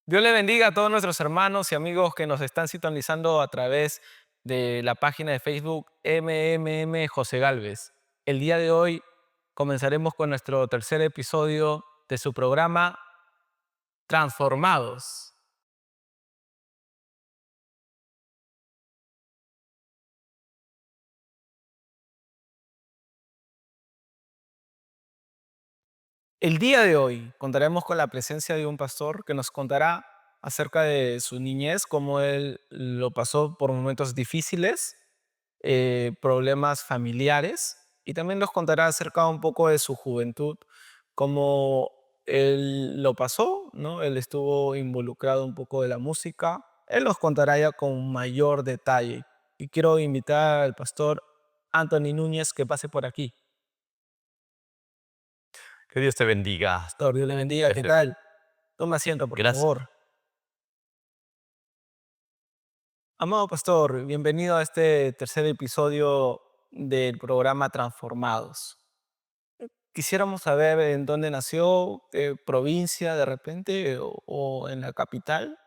Dios le bendiga a todos nuestros hermanos y amigos que nos están sintonizando a través de la página de Facebook José Galvez. El día de hoy comenzaremos con nuestro tercer episodio de su programa Transformados. El día de hoy contaremos con la presencia de un pastor que nos contará acerca de su niñez, cómo él lo pasó por momentos difíciles, problemas familiares, y también nos contará acerca un poco de su juventud, cómo él lo pasó, ¿no? Él estuvo involucrado un poco de la música. Él nos contará ya con mayor detalle. Y quiero invitar al pastor Anthony Núñez que pase por aquí. Que Dios te bendiga. Pastor, Dios le bendiga. ¿Qué Este, tal? Toma asiento, por Gracias. favor. Amado pastor, bienvenido a este tercer episodio del programa Transformados. Quisiéramos saber en dónde nació, provincia de repente o en la capital.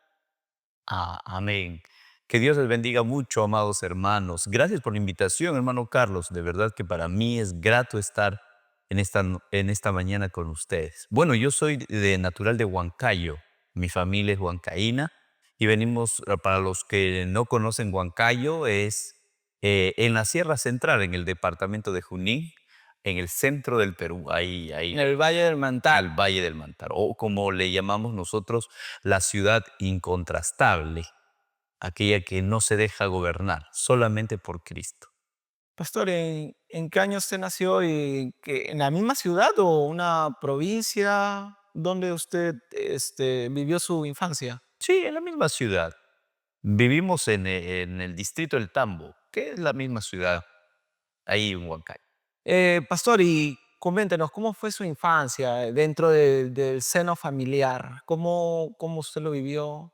Amén. Que Dios les bendiga mucho, amados hermanos. Gracias por la invitación, hermano Carlos. De verdad que para mí es grato estar en esta mañana con ustedes. Bueno, yo soy de natural de Huancayo. Mi familia es huancaína y venimos, para los que no conocen Huancayo, es en la Sierra Central, en el departamento de Junín, en el centro del Perú, En el Valle del al Mantar. Valle del Mantaro, o como le llamamos nosotros, la ciudad incontrastable, aquella que no se deja gobernar solamente por Cristo. Pastor, ¿en qué año usted nació y en la misma ciudad o una provincia donde usted vivió su infancia? Sí, en la misma ciudad. Vivimos en el distrito del Tambo, que es la misma ciudad, ahí en Huancayo. Pastor, y coméntenos, ¿cómo fue su infancia dentro del seno familiar? ¿Cómo usted lo vivió?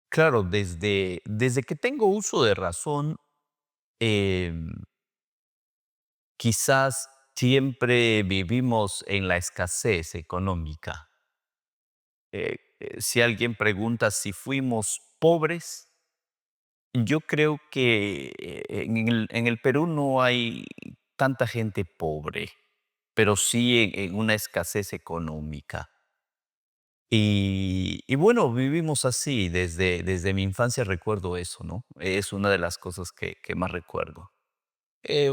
Claro, desde que tengo uso de razón, em, quizás siempre vivimos en la escasez económica. Si alguien pregunta si fuimos pobres, yo creo que en el Perú no hay tanta gente pobre, pero sí en una escasez económica. Y bueno, vivimos así, desde mi infancia recuerdo eso, ¿no? Es una de las cosas que más recuerdo.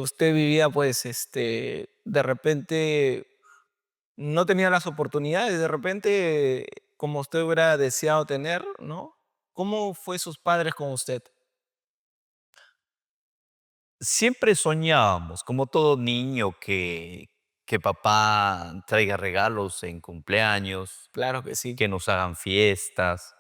Usted vivía, pues, de repente no tenía las oportunidades, de repente, como usted hubiera deseado tener, ¿no? ¿Cómo fue sus padres con usted? Siempre soñábamos, como todo niño, que papá traiga regalos en cumpleaños, Claro que sí. que nos hagan fiestas,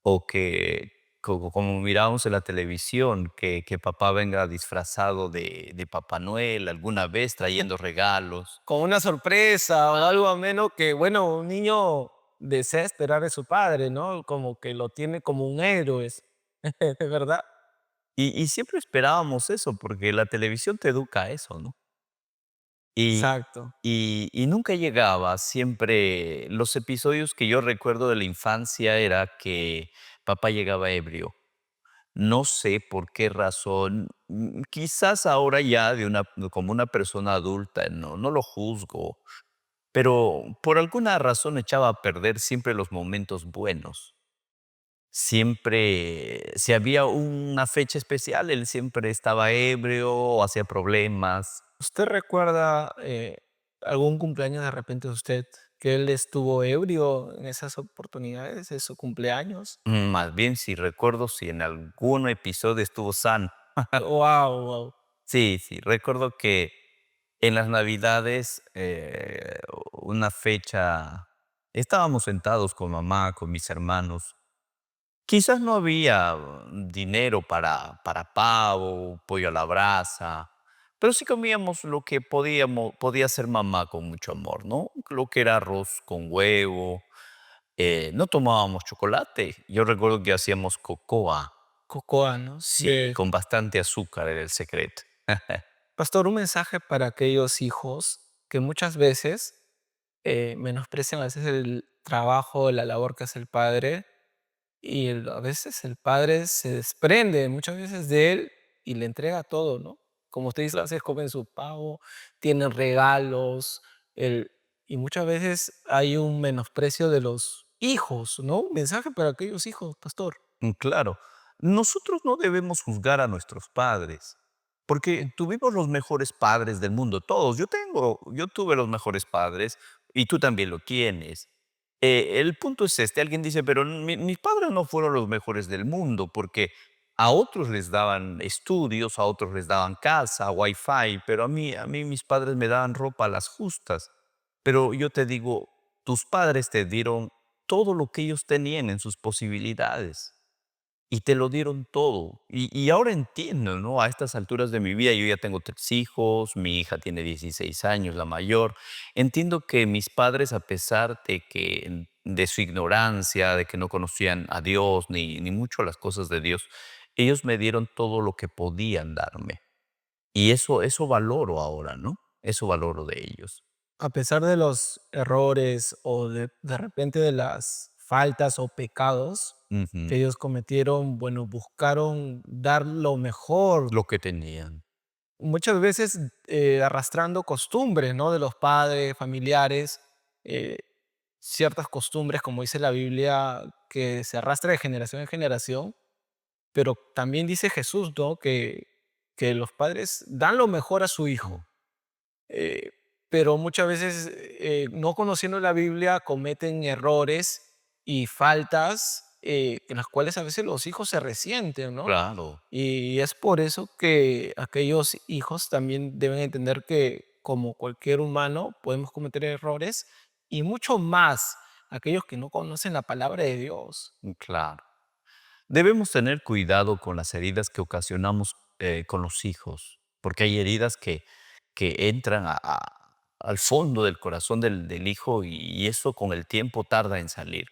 o que, como mirábamos en la televisión, que papá venga disfrazado de Papá Noel alguna vez trayendo regalos. Con una sorpresa o algo ameno que, bueno, un niño desea esperar de su padre, ¿no? Como que lo tiene como un héroe, ¿de verdad? Y siempre esperábamos eso, porque la televisión te educa a eso, ¿no? Y, Exacto. y nunca llegaba, siempre los episodios que yo recuerdo de la infancia era que papá llegaba ebrio. No sé por qué razón, quizás ahora ya como una persona adulta, no lo juzgo, pero por alguna razón echaba a perder siempre los momentos buenos. Siempre, si había una fecha especial, él siempre estaba ebrio o hacía problemas. ¿Usted recuerda algún cumpleaños de repente de usted que él estuvo ebrio en esas oportunidades, de su cumpleaños? Más bien, si recuerdo si en algún episodio estuvo sano. Wow, wow. Sí, sí, recuerdo que en las Navidades, una fecha, estábamos sentados con mamá, con mis hermanos. Quizás no había dinero para pavo, pollo a la brasa, pero sí comíamos lo que podía hacer mamá con mucho amor, ¿no? Lo que era arroz con huevo. No tomábamos chocolate. Yo recuerdo que hacíamos cocoa. Cocoa, ¿no? Sí, con bastante azúcar era el secreto. Pastor, un mensaje para aquellos hijos que muchas veces, menosprecian a veces el trabajo, la labor que hace el padre, y a veces el padre se desprende muchas veces de él y le entrega todo, ¿no? Como usted dice, a veces comen su pavo, tienen regalos, el, y muchas veces hay un menosprecio de los hijos, ¿no? Un mensaje para aquellos hijos, pastor. Claro, nosotros no debemos juzgar a nuestros padres, porque tuvimos los mejores padres del mundo, todos. Yo tuve los mejores padres y tú también lo tienes. El punto es este, alguien dice, pero mis padres no fueron los mejores del mundo, porque a otros les daban estudios, a otros les daban casa, wifi, pero a mí mis padres me daban ropa a las justas. Pero yo te digo, tus padres te dieron todo lo que ellos tenían en sus posibilidades y te lo dieron todo. Y ahora entiendo, ¿no? A estas alturas de mi vida, yo ya tengo 3 hijos, mi hija tiene 16 años, la mayor. Entiendo que mis padres, a pesar de su ignorancia, de que no conocían a Dios ni mucho las cosas de Dios, ellos me dieron todo lo que podían darme. Y eso valoro ahora, ¿no? Eso valoro de ellos. A pesar de los errores o de repente de las faltas o pecados Ujú. que ellos cometieron, bueno, buscaron dar lo mejor, Lo que tenían. muchas veces arrastrando costumbres, ¿no? De los padres, familiares, eh, ciertas costumbres, como dice la Biblia, que se arrastra de generación en generación, pero también dice Jesús, ¿no? Que los padres dan lo mejor a su hijo. eh, pero muchas veces, no conociendo la Biblia, cometen errores y faltas, en las cuales a veces los hijos se resienten, ¿no? Claro. Y es por eso que aquellos hijos también deben entender que, como cualquier humano, podemos cometer errores y mucho más aquellos que no conocen la palabra de Dios. Claro. Debemos tener cuidado con las heridas que ocasionamos con los hijos, porque hay heridas que entran al fondo del corazón del hijo y eso con el tiempo tarda en salir.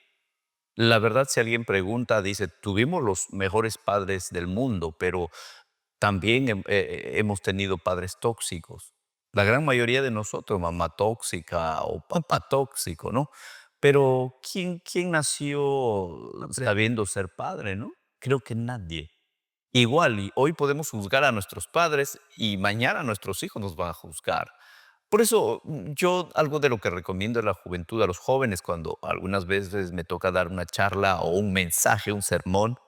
La verdad, si alguien pregunta, dice, tuvimos los mejores padres del mundo, pero también hemos tenido padres tóxicos. La gran mayoría de nosotros, mamá tóxica o papá tóxico, ¿no? Pero ¿quién nació sabiendo ser padre, no? Creo que nadie. Igual, y hoy podemos juzgar a nuestros padres y mañana nuestros hijos nos van a juzgar. Por eso yo algo de lo que recomiendo a la juventud, a los jóvenes, cuando algunas veces me toca dar una charla o un mensaje, un sermón,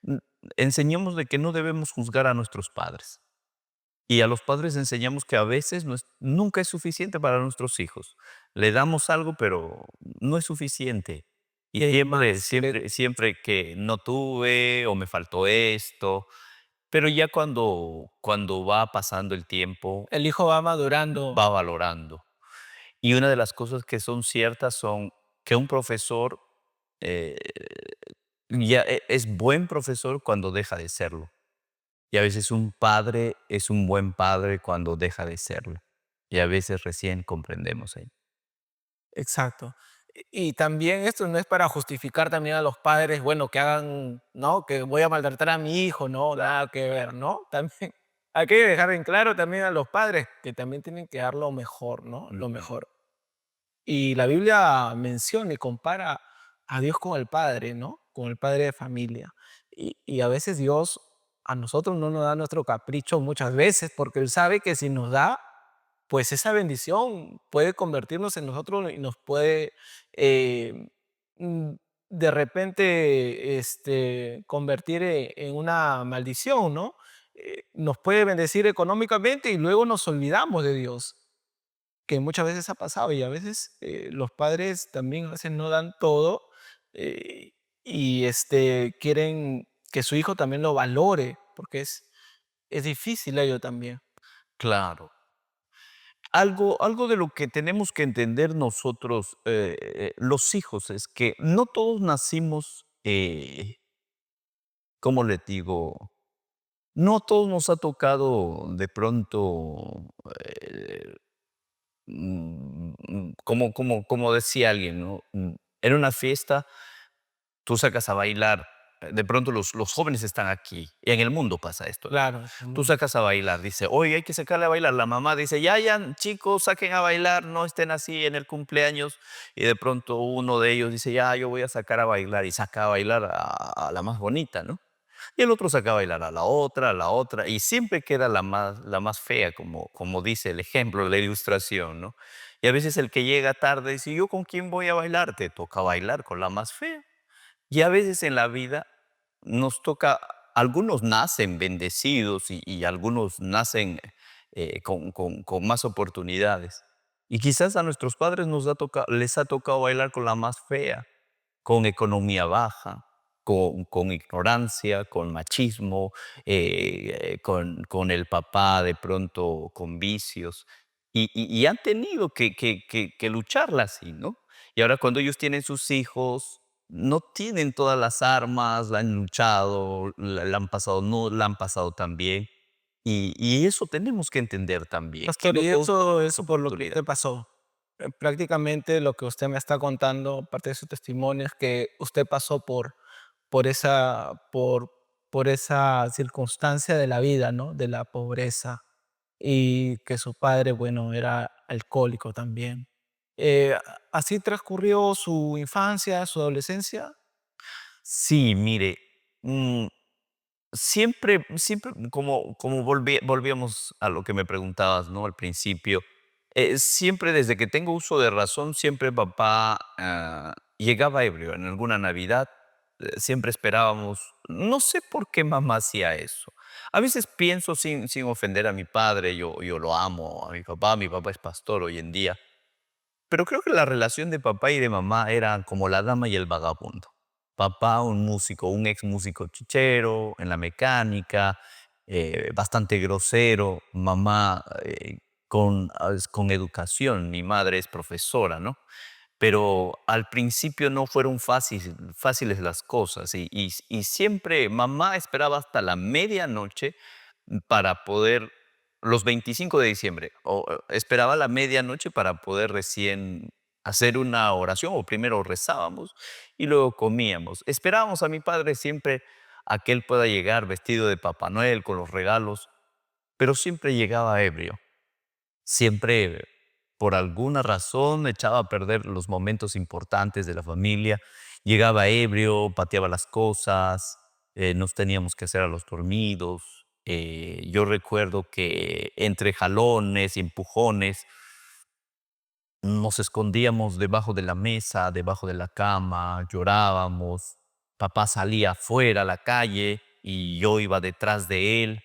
mm, enseñemos de que no debemos juzgar a nuestros padres. Y a los padres enseñamos que a veces nunca es suficiente para nuestros hijos. Le damos algo, pero no es suficiente. Y Y hay siempre, más. siempre, siempre que no tuve o me faltó esto, pero ya cuando va pasando el tiempo, El hijo va madurando. va valorando. Y una de las cosas que son ciertas son que un profesor eh, ya es buen profesor cuando deja de serlo. Y a veces un padre es un buen padre cuando deja de serlo. Y a veces recién comprendemos ahí. Exacto. Y también esto no es para justificar también a los padres, bueno, que hagan, ¿no? Que voy a maltratar a mi hijo, no, nada que ver, ¿no? También hay que dejar en claro también a los padres que también tienen que dar lo mejor, ¿no? Lo Ujú. mejor. Y la Biblia menciona y compara a Dios con el Padre, ¿no? Con el Padre de familia. Y a veces Dios a nosotros no nos da nuestro capricho muchas veces porque Él sabe que si nos da, pues esa bendición puede convertirnos en nosotros y nos puede eh, mm, de repente convertir en una maldición, ¿no? Nos puede bendecir económicamente y luego nos olvidamos de Dios, que muchas veces ha pasado y a veces los padres también a veces no dan todo, eh, y quieren que su hijo también lo valore, porque es difícil ello también. Claro. Algo de lo que tenemos que entender nosotros, los hijos, es que no todos nacimos, ¿cómo le digo? No a todos nos ha tocado de pronto, como decía alguien, ¿no? En una fiesta tú sacas a bailar. de pronto los jóvenes están aquí, y en el mundo pasa esto. Claro, Tú sacas a bailar, dice, oye, hay que sacarle a bailar. La mamá dice, ya, ya, chicos, saquen a bailar, no estén así en el cumpleaños. Y de pronto uno de ellos dice, ya, yo voy a sacar a bailar, y saca a bailar a la más bonita, ¿no? Y el otro saca a bailar a la otra, y siempre queda la más fea, como dice el ejemplo, la ilustración, ¿no? Y a veces el que llega tarde dice, ¿yo con quién voy a bailar? Te toca bailar con la más fea. Y a veces en la vida nos toca, algunos nacen bendecidos y algunos nacen con más oportunidades. Y quizás a nuestros padres les ha tocado bailar con la más fea, con economía baja, con ignorancia, con machismo, con el papá de pronto con vicios. Y han tenido que lucharla así, ¿no? Y ahora cuando ellos tienen sus hijos, no tienen todas las armas, la han luchado, la han pasado, no la han pasado tan bien. Y eso tenemos que entender también, que pastor, no y todos eso tienen es esa por lo que oportunidad. usted pasó. Prácticamente lo que usted me está contando, parte de su testimonio, es que usted pasó por por esa circunstancia de la vida, ¿no? De la pobreza y que su padre, bueno, era alcohólico también. Eh, ¿Así transcurrió su infancia, su adolescencia? Sí, mire, mm, siempre, como volvíamos a lo que me preguntabas, ¿no? Al principio, siempre desde que tengo uso de razón, siempre papá llegaba ebrio en alguna Navidad, siempre esperábamos, no sé por qué mamá hacía eso. A veces pienso sin ofender a mi padre, yo lo amo, a mi papá es pastor hoy en día, pero creo que la relación de papá y de mamá era como la dama y el vagabundo. Papá, un músico, un ex músico chichero, en la mecánica, bastante grosero. Mamá, con educación. Mi madre es profesora, ¿no? Pero al principio no fueron fáciles las cosas y siempre mamá esperaba hasta la medianoche para poder, los 25 de diciembre, esperaba la medianoche para poder recién hacer una oración, o primero rezábamos y luego comíamos. Esperábamos a mi padre siempre a que él pueda llegar vestido de Papá Noel con los regalos, pero siempre llegaba ebrio. Siempre, por alguna razón, echaba a perder los momentos importantes de la familia. Llegaba ebrio, pateaba las cosas, nos teníamos que hacer a los dormidos. Yo recuerdo que entre jalones y empujones nos escondíamos debajo de la mesa, debajo de la cama, llorábamos. Papá salía afuera a la calle y yo iba detrás de él,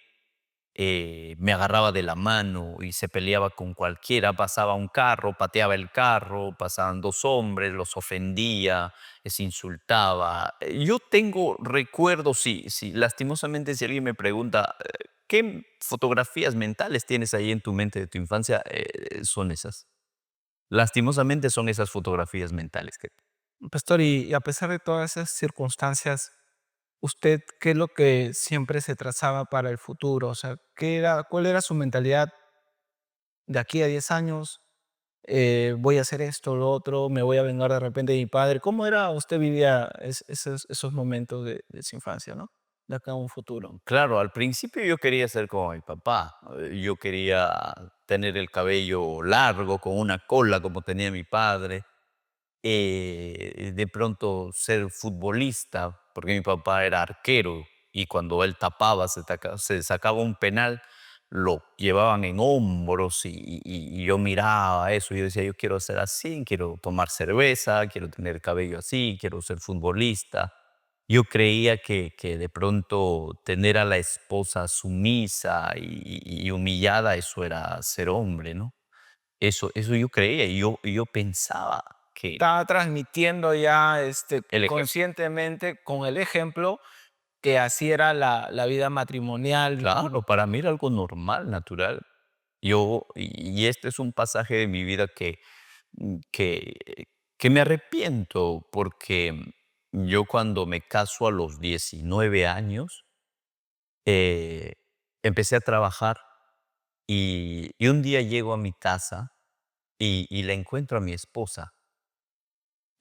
me agarraba de la mano y se peleaba con cualquiera, pasaba un carro, pateaba el carro, pasaban dos hombres, los ofendía, les insultaba. Yo tengo recuerdos, sí, lastimosamente si alguien me pregunta, ¿qué fotografías mentales tienes ahí en tu mente de tu infancia? Son esas. Lastimosamente son esas fotografías mentales que... Pastor, y a pesar de todas esas circunstancias, ¿usted qué es lo que siempre se trazaba para el futuro? O sea, cuál era su mentalidad de aquí a 10 años? Voy a hacer esto, lo otro, me voy a vengar de repente de mi padre. ¿Cómo era usted vivía esos momentos de su infancia, ¿no? De acá a un futuro. Claro, al principio yo quería ser como mi papá. Yo quería tener el cabello largo, con una cola como tenía mi padre. De pronto ser futbolista, porque mi papá era arquero y cuando él tapaba, se sacaba un penal, lo llevaban en hombros y yo miraba eso y yo decía, yo quiero ser así, quiero tomar cerveza, quiero tener cabello así, quiero ser futbolista. Yo creía que de pronto tener a la esposa sumisa y humillada, eso era ser hombre, ¿no? Eso yo creía y yo pensaba que Estaba transmitiendo ya el ejemplo, conscientemente con el ejemplo que así era la vida matrimonial. claro, para mí era algo normal, natural. Y este es un pasaje de mi vida mm, que, que me arrepiento porque yo cuando me caso a los 19 años, eh, empecé a trabajar y un día llego a mi casa y la encuentro a mi esposa.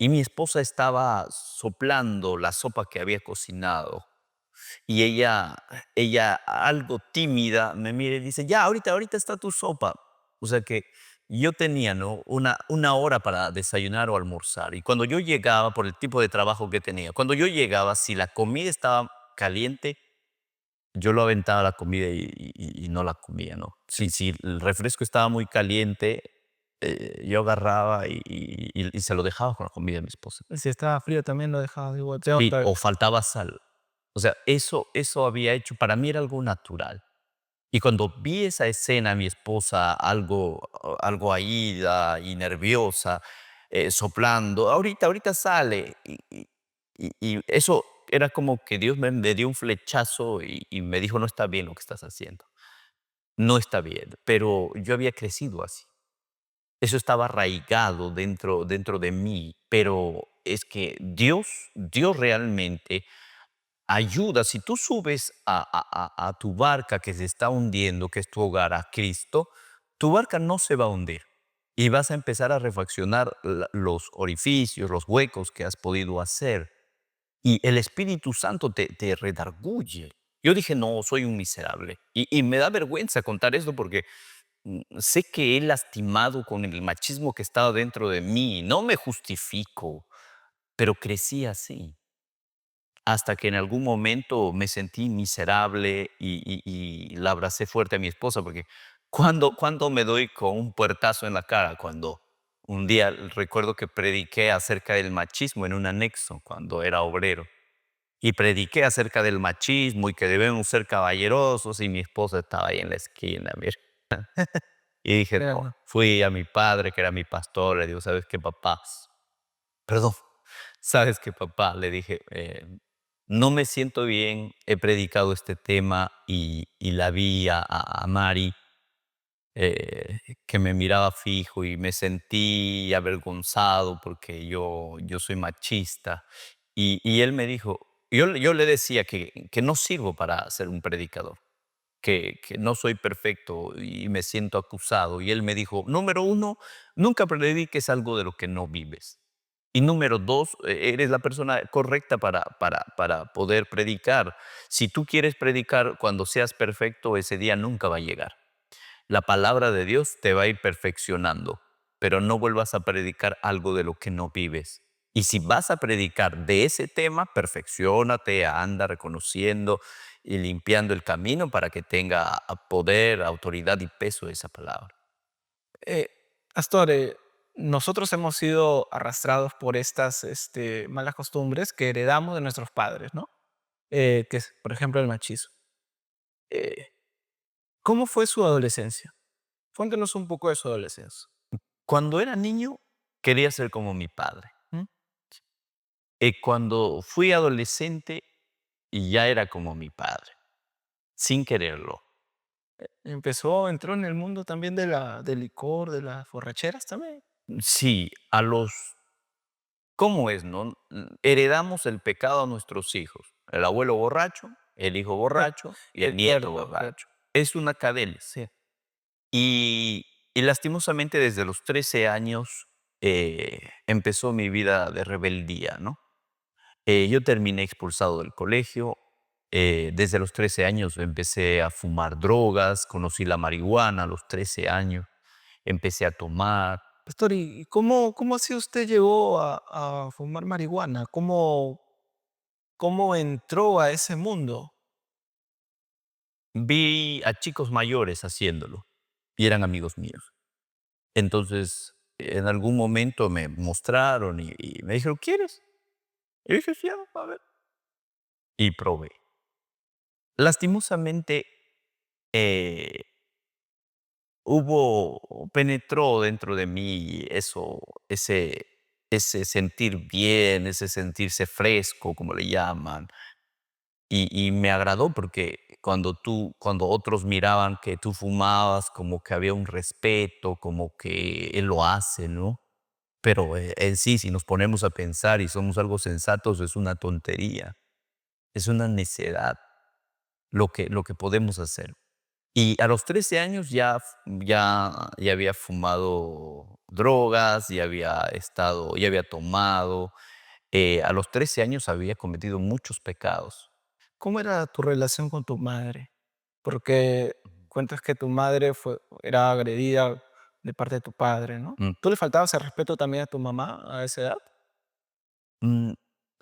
y mi esposa estaba soplando la sopa que había cocinado. Y ella, algo tímida, me mira y dice: "Ya, ahorita está tu sopa". O sea que yo tenía, ¿no?, una hora para desayunar o almorzar. Y cuando yo llegaba, por el tipo de trabajo que tenía, cuando yo llegaba, si la comida estaba caliente, yo lo aventaba la comida y no la comía, ¿no? Si el refresco estaba muy caliente, yo agarraba y se lo dejaba con la comida de mi esposa. Si estaba frío también lo dejabas igual. Sí, Sí, o faltaba sal. O sea, eso había hecho, para mí era algo natural. Y cuando vi esa escena, mi esposa algo aída y nerviosa, soplando, ahorita sale. Y eso era como que Dios me dio un flechazo y me dijo: "No está bien lo que estás haciendo, no está bien". Pero yo había crecido así. Eso estaba arraigado dentro de mí, pero es que Dios realmente ayuda. Si tú subes a tu barca que se está hundiendo, que es tu hogar, a Cristo, tu barca no se va a hundir. Y vas a empezar a refaccionar los orificios, los huecos que has podido hacer. Y el Espíritu Santo te redarguye. Yo dije: "No, soy un miserable". Y me da vergüenza contar esto porque sé que he lastimado con el machismo que estaba dentro de mí. No me justifico, pero crecí así. Hasta que en algún momento me sentí miserable y la abracé fuerte a mi esposa, porque cuando me doy con un puertazo en la cara, cuando un día recuerdo que prediqué acerca del machismo en un anexo cuando era obrero, y prediqué acerca del machismo y que debemos ser caballerosos, y mi esposa estaba ahí en la esquina, mira. Y dije: "No". claro. Fui a mi padre, que era mi pastor, le digo: "¿Sabes qué, papá? Perdón. ¿Sabes qué, papá?". Le dije: no me siento bien, he predicado este tema y la vi a Mari, que me miraba fijo y me sentí avergonzado porque yo soy machista". Y él me dijo, yo le decía que no sirvo para ser un predicador, que no soy perfecto y me siento acusado. Y él me dijo: "Número uno, nunca prediques algo de lo que no vives. Y número dos, eres la persona correcta para poder predicar. Si tú quieres predicar cuando seas perfecto, ese día nunca va a llegar. La palabra de Dios te va a ir perfeccionando, pero no vuelvas a predicar algo de lo que no vives. Y si vas a predicar de ese tema, perfecciónate, anda reconociendo y limpiando el camino para que tenga poder, autoridad y peso esa palabra". Eh, Pastor, nosotros hemos sido arrastrados por estas malas costumbres que heredamos de nuestros padres, ¿no? Que es, por ejemplo, el machismo. Eh, ¿Cómo fue su adolescencia? Cuéntenos un poco de su adolescencia. Cuando era niño, quería ser como mi padre. ¿Mm? Cuando fui adolescente, ya era como mi padre, sin quererlo. Entró en el mundo también del licor, de las borracheras también. Sí, ¿cómo es, no? Heredamos el pecado a nuestros hijos. El abuelo borracho, el hijo borracho y el Es nieto cierto, cierto. borracho. Es una cadena. Sí. Y, y lastimosamente desde los 13 años empezó mi vida de rebeldía, ¿no? Yo terminé expulsado del colegio. Desde los 13 años empecé a fumar drogas, conocí la marihuana a los 13 años, empecé a tomar. Pastor, ¿y cómo así usted llegó a fumar marihuana? ¿Cómo entró a ese mundo? Vi a chicos mayores haciéndolo y eran amigos míos. Entonces, en algún momento me mostraron y me dijeron: "¿Quieres?". Y dije: "Sí, a ver". Y probé. Lastimosamente, eh, penetró dentro de mí eso, ese sentir bien, ese sentirse fresco, como le llaman, y me agradó porque cuando otros miraban que tú fumabas, como que había un respeto, como que él lo hace, ¿no? Pero, en sí, si nos ponemos a pensar y somos algo sensatos, es una tontería, es una necedad lo que podemos hacer. Y a los 13 años ya había fumado drogas, ya había tomado. A los 13 años había cometido muchos pecados. ¿Cómo era tu relación con tu madre? Porque cuentas que tu madre era agredida de parte de tu padre, ¿no? Mm, ¿Tú le faltabas el respeto también a tu mamá a esa edad? mm,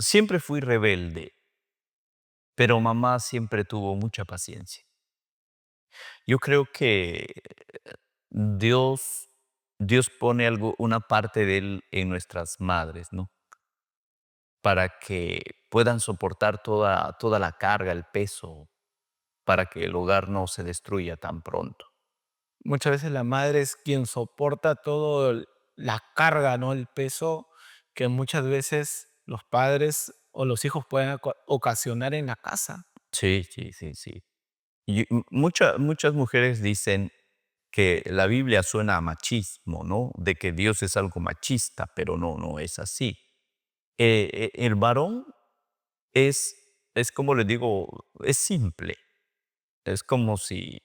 Siempre fui rebelde, pero mamá siempre tuvo mucha paciencia. Yo creo que Dios, Dios pone una parte de Él en nuestras madres, ¿no? Para que puedan soportar toda la carga, el peso, para que el hogar no se destruya tan pronto. Muchas veces la madre es quien soporta todo la carga, ¿no? El peso que muchas veces los padres o los hijos pueden ocasionar en la casa. Sí, sí, sí, sí. Muchas mujeres dicen que la Biblia suena a machismo, ¿no? De que Dios es algo machista, pero no, no es así. El varón es, es como les digo, es simple. Es como si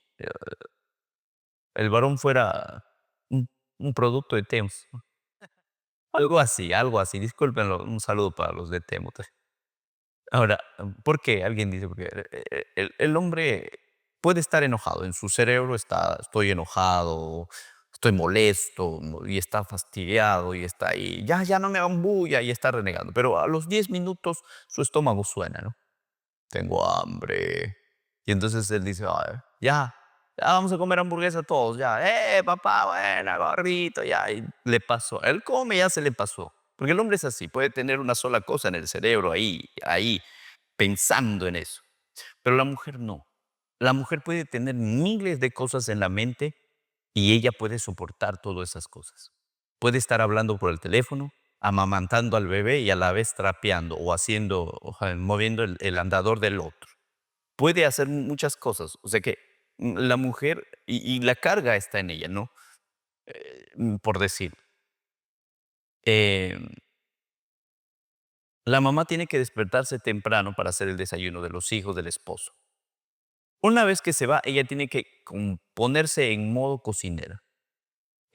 el varón fuera un, un producto de Temu. Algo así, algo así. Discúlpenlo, un saludo para los de Temu. Ahora, ¿por qué? Alguien dice, porque el hombre puede estar enojado, en su cerebro está, estoy enojado, estoy molesto, ¿no? Y está fastidiado y está ahí, ya no me hagan bulla y está renegando, pero a los 10 minutos su estómago suena, ¿no? Tengo hambre. Y entonces él dice, "Ay, ya vamos a comer hamburguesa todos, ya, papá, buena, gordito, ya", y le pasó. Él come, ya se le pasó. Porque el hombre es así, puede tener una sola cosa en el cerebro ahí, pensando en eso. Pero la mujer no. La mujer puede tener miles de cosas en la mente y ella puede soportar todas esas cosas. Puede estar hablando por el teléfono, amamantando al bebé y a la vez trapeando o moviendo el andador del otro. Puede hacer muchas cosas. O sea que la mujer y la carga está en ella, ¿no? Por decir. Em, la mamá tiene que despertarse temprano para hacer el desayuno de los hijos del esposo. Una vez que se va, ella tiene que ponerse en modo cocinera.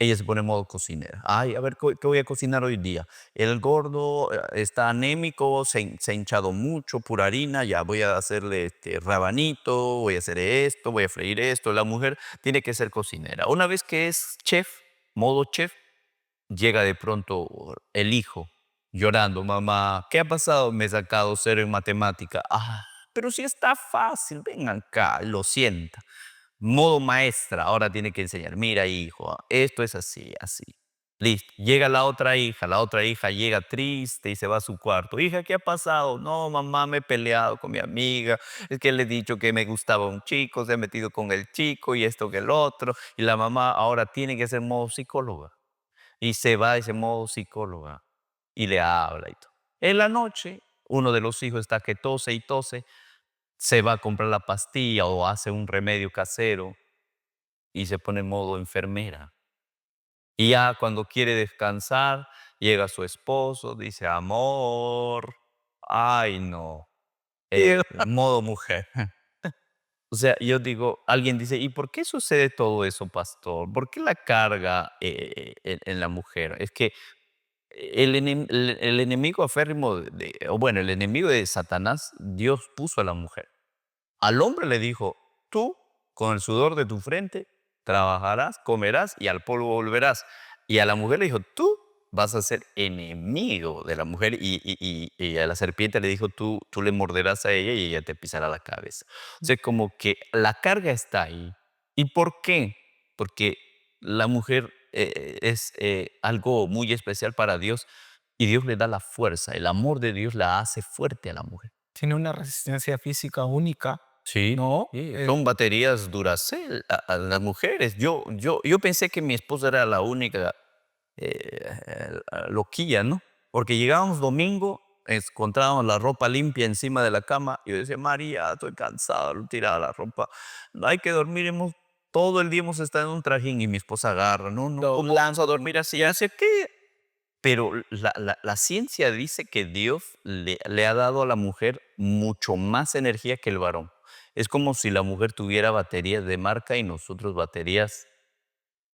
Ella se pone en modo cocinera. Ay, a ver, ¿qué voy a cocinar hoy día? El gordo está anémico, se ha hinchado mucho, pura harina, ya voy a hacerle rabanito, voy a hacer esto, voy a freír esto. La mujer tiene que ser cocinera. Una vez que es chef, modo chef, llega de pronto el hijo llorando, mamá, ¿qué ha pasado? Me he sacado cero en matemática. Ah, pero si está fácil, ven acá, lo sienta. Modo maestra, ahora tiene que enseñar, mira hijo, esto es así, así. Listo, llega la otra hija llega triste y se va a su cuarto. Hija, ¿qué ha pasado? No, mamá, me he peleado con mi amiga, es que le he dicho que me gustaba un chico, se ha metido con el chico y esto que el otro. Y la mamá ahora tiene que ser modo psicóloga. Y se va a ese modo psicóloga y le habla y todo. En la noche, uno de los hijos está que tose y tose, se va a comprar la pastilla o hace un remedio casero y se pone en modo enfermera. Y ya cuando quiere descansar, llega su esposo, dice, amor, ay no, Y modo mujer. O sea, yo digo, alguien dice, ¿y por qué sucede todo eso, pastor? ¿Por qué la carga en la mujer? Es que el enemigo aférrimo, o bueno, el enemigo de Satanás, Dios puso a la mujer. Al hombre le dijo, tú con el sudor de tu frente trabajarás, comerás y al polvo volverás. Y a la mujer le dijo, tú vas a ser enemigo de la mujer. Y a la serpiente le dijo, tú le morderás a ella y ella te pisará la cabeza. O sea, como que la carga está ahí. ¿Y por qué? Porque la mujer es algo muy especial para Dios y Dios le da la fuerza. El amor de Dios la hace fuerte a la mujer. tiene una resistencia física única, Sí, ¿no? sí, son baterías Duracell a las mujeres. Yo pensé que mi esposa era la única loquilla, ¿no? Porque llegábamos domingo, encontrábamos la ropa limpia encima de la cama y yo decía, María, estoy cansado, tirada la ropa, no hay que dormir, todo el día hemos estado en un trajín y mi esposa agarra, no, no, ¿cómo vamos a Doblando. dormir así? ¿Hace qué? Pero la ciencia dice que Dios le ha dado a la mujer mucho más energía que el varón. Es como si la mujer tuviera baterías de marca y nosotros baterías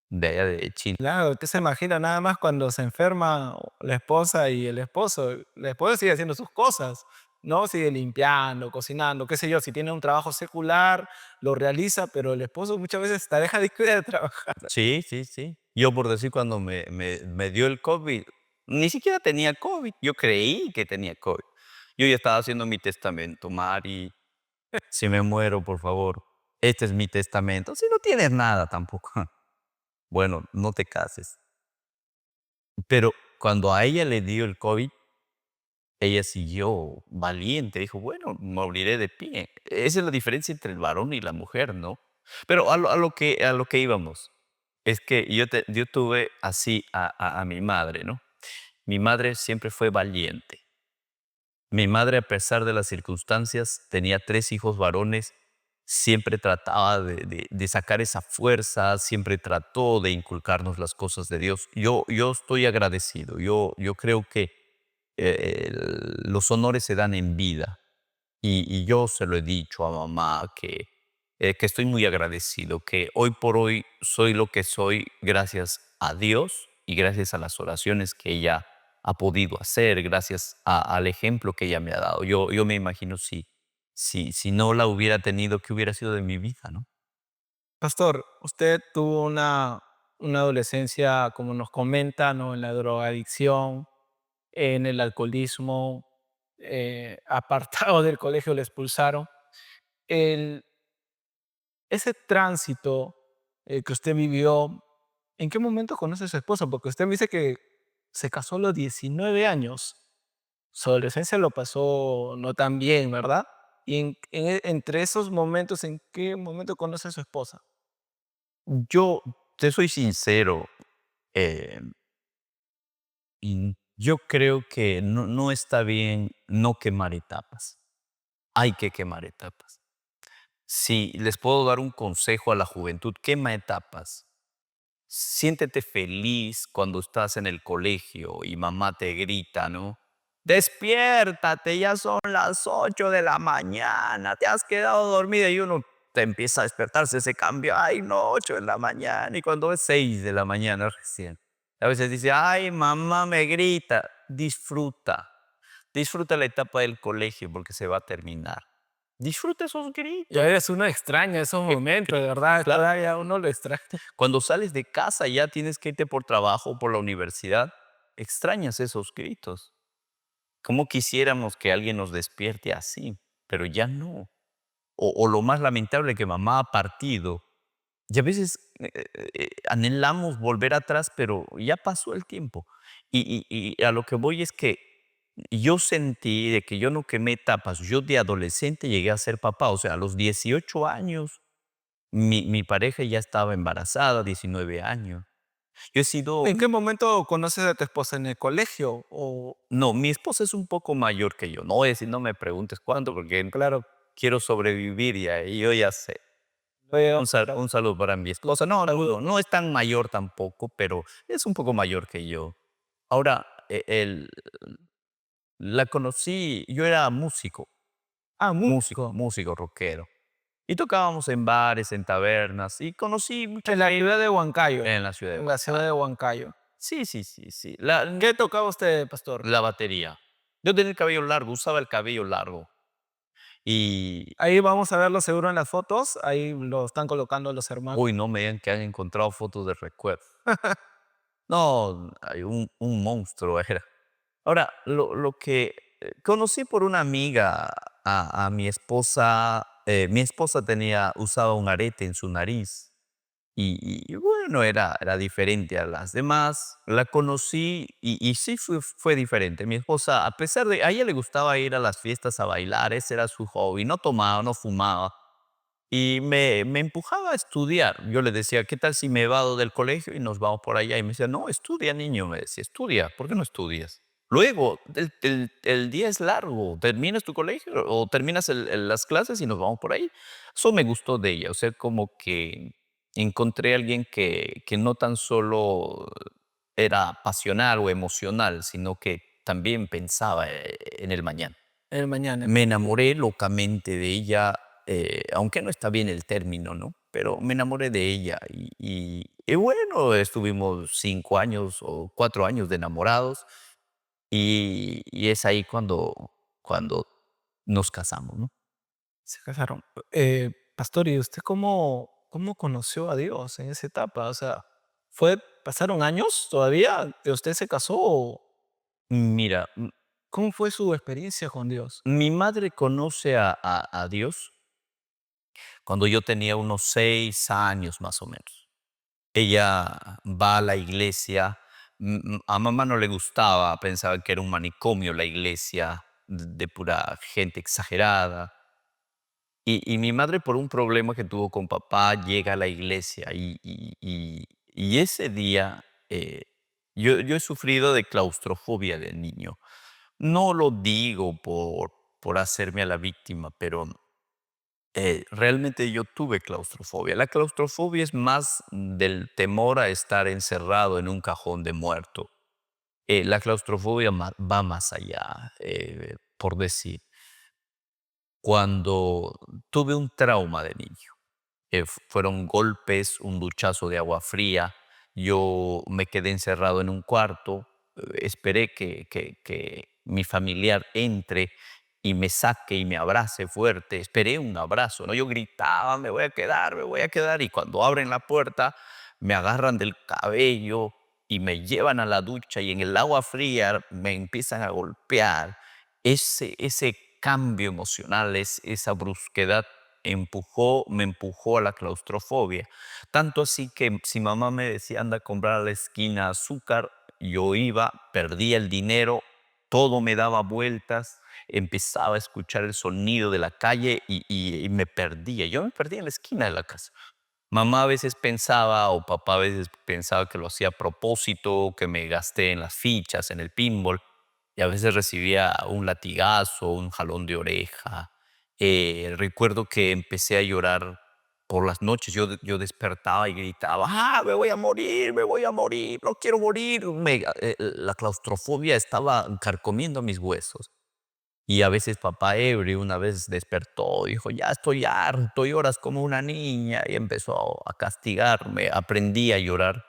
de allá de China. Claro, usted se imagina nada más cuando se enferma la esposa y el esposo. La esposa sigue haciendo sus cosas, ¿no? Sigue limpiando, cocinando, qué sé yo. Si tiene un trabajo secular, lo realiza, pero el esposo muchas veces está deja de ir a trabajar. Sí, sí, sí. Yo por decir, cuando me dio el COVID, ni siquiera tenía COVID. Yo creí que tenía COVID. Yo ya estaba haciendo mi testamento. Mari, si me muero, por favor, este es mi testamento. Si no tienes nada tampoco, bueno, no te cases. Pero cuando a ella le dio el COVID, ella siguió valiente, dijo, bueno, moriré de pie. Esa es la diferencia entre el varón y la mujer, ¿no? Pero a lo que íbamos, es que yo tuve así a mi madre, ¿no? Mi madre siempre fue valiente. Mi madre, a pesar de las circunstancias, tenía 3 hijos varones, siempre trataba de sacar esa fuerza, siempre trató de inculcarnos las cosas de Dios. Yo estoy agradecido, yo creo que los honores se dan en vida. Y yo se lo he dicho a mamá que estoy muy agradecido, que hoy por hoy soy lo que soy gracias a Dios y gracias a las oraciones que ella ha podido hacer, gracias al ejemplo que ella me ha dado. Yo me imagino, si no la hubiera tenido, ¿qué hubiera sido de mi vida, no? Pastor, usted tuvo una adolescencia, como nos comenta, ¿no? En la drogadicción, en el alcoholismo, apartado del colegio, le expulsaron. El, ese tránsito que usted vivió, ¿en qué momento conoce a su esposa? Porque usted me dice que se casó a los 19 años. Su adolescencia lo pasó no tan bien, ¿verdad? Y entre esos momentos, ¿en qué momento conoce a su esposa? Yo te soy sincero, eh, y yo creo que no está bien no quemar etapas. Hay que quemar etapas. Si les puedo dar un consejo a la juventud, quema etapas. Siéntete feliz cuando estás en el colegio y mamá te grita, ¿no? Despiértate, ya son las 8 de la mañana, te has quedado dormida, y uno te empieza a despertarse, ese cambio, ay no, 8 de la mañana, y cuando es 6 de la mañana recién. A veces dice, ay, mamá me grita. Disfruta la etapa del colegio porque se va a terminar. Disfruta esos Y a gritos. veces uno extraña esos momentos, de verdad, Claro. todavía uno lo extraña. Cuando sales de casa, ya tienes que irte por trabajo o por la universidad, extrañas esos gritos. ¿Cómo quisiéramos que alguien nos despierte así? Pero ya no. O lo más lamentable, que mamá ha partido. Y a veces anhelamos volver atrás, pero ya pasó el tiempo. Y a lo que voy es que yo sentí de que yo no quemé etapas. Yo, de adolescente, llegué a ser papá. O sea, a los 18 años, mi pareja ya estaba embarazada, 19 años. Yo he sido, ¿En qué momento conoces a tu esposa? ¿En el colegio? O, no, mi esposa es un poco mayor que yo. No voy a decir, no me preguntes cuánto, porque claro, quiero sobrevivir ya, y yo ya sé. luego, claro, Un saludo para mi esposa. No, no es tan mayor tampoco, pero es un poco mayor que yo. Ahora, la conocí, yo era músico, músico. músico rockero. Y tocábamos en bares, en tabernas, y conocí mucha En la gente ciudad de Huancayo. en la ciudad de En la ciudad Huancayo. de Huancayo. Sí, sí, sí, sí. ¿Qué tocaba usted, pastor? La batería. Yo tenía el cabello largo, usaba el cabello largo. Y, Ahí vamos a verlo seguro en las fotos. Ahí lo están colocando los hermanos. uy, no me digan que han encontrado fotos de recuerdo. No, hay un monstruo era. Ahora, lo que conocí por una amiga a mi esposa usaba un arete en su nariz. Y bueno, era diferente a las demás. La conocí y sí fue diferente. Mi esposa, a pesar de, a ella le gustaba ir a las fiestas a bailar, ese era su hobby. No tomaba, no fumaba. Y me empujaba a estudiar. Yo le decía, ¿qué tal si me evado del colegio y nos vamos por allá? Y me decía, no, estudia, niño. Me decía, estudia. ¿Por qué no estudias? Luego, el día es largo. Terminas tu colegio o terminas las clases y nos vamos por ahí. Eso me gustó de ella. O sea, como que encontré a alguien que no tan solo era pasional o emocional, sino que también pensaba en el mañana. El mañana. Me enamoré locamente de ella. aunque no está bien el término, ¿no? Pero me enamoré de ella y bueno, estuvimos 5 años o 4 años de enamorados y es ahí cuando nos casamos, ¿no? Se casaron. Pastor, ¿y usted cómo conoció a Dios en esa etapa? O sea, ¿pasaron años todavía que usted se casó? ¿O Mira, cómo fue su experiencia con Dios? mi madre conoce a Dios cuando yo tenía unos 6 años más o menos. Ella va a la iglesia, a mamá no le gustaba, pensaba que era un manicomio la iglesia, de pura gente exagerada. Y mi madre, por un problema que tuvo con papá, llega a la iglesia y ese día yo he sufrido de claustrofobia de niño. No lo digo por hacerme a la víctima, pero realmente yo tuve claustrofobia. La claustrofobia es más del temor a estar encerrado en un cajón de muerto. La claustrofobia va más allá, por decir. Cuando tuve un trauma de niño, fueron golpes, un duchazo de agua fría, yo me quedé encerrado en un cuarto, esperé que mi familiar entre y me saque y me abrace fuerte, esperé un abrazo, ¿no? Yo gritaba, me voy a quedar, y cuando abren la puerta, me agarran del cabello y me llevan a la ducha y en el agua fría me empiezan a golpear. Ese cambio emocional, esa brusquedad me empujó a la claustrofobia. Tanto así que si mamá me decía, anda a comprar a la esquina azúcar, yo iba, perdía el dinero, todo me daba vueltas, empezaba a escuchar el sonido de la calle y me perdía. Yo me perdía en la esquina de la casa. Mamá a veces pensaba, o papá a veces pensaba que lo hacía a propósito, que me gasté en las fichas, en el pinball, y a veces recibía un latigazo, un jalón de oreja. Recuerdo que empecé a llorar por las noches. Yo despertaba y gritaba, me voy a morir, me voy a morir, no quiero morir. La claustrofobia estaba carcomiendo mis huesos. Y a veces papá ebrio una vez despertó, dijo, ya estoy harto, lloras como una niña, y empezó a castigarme. Aprendí a llorar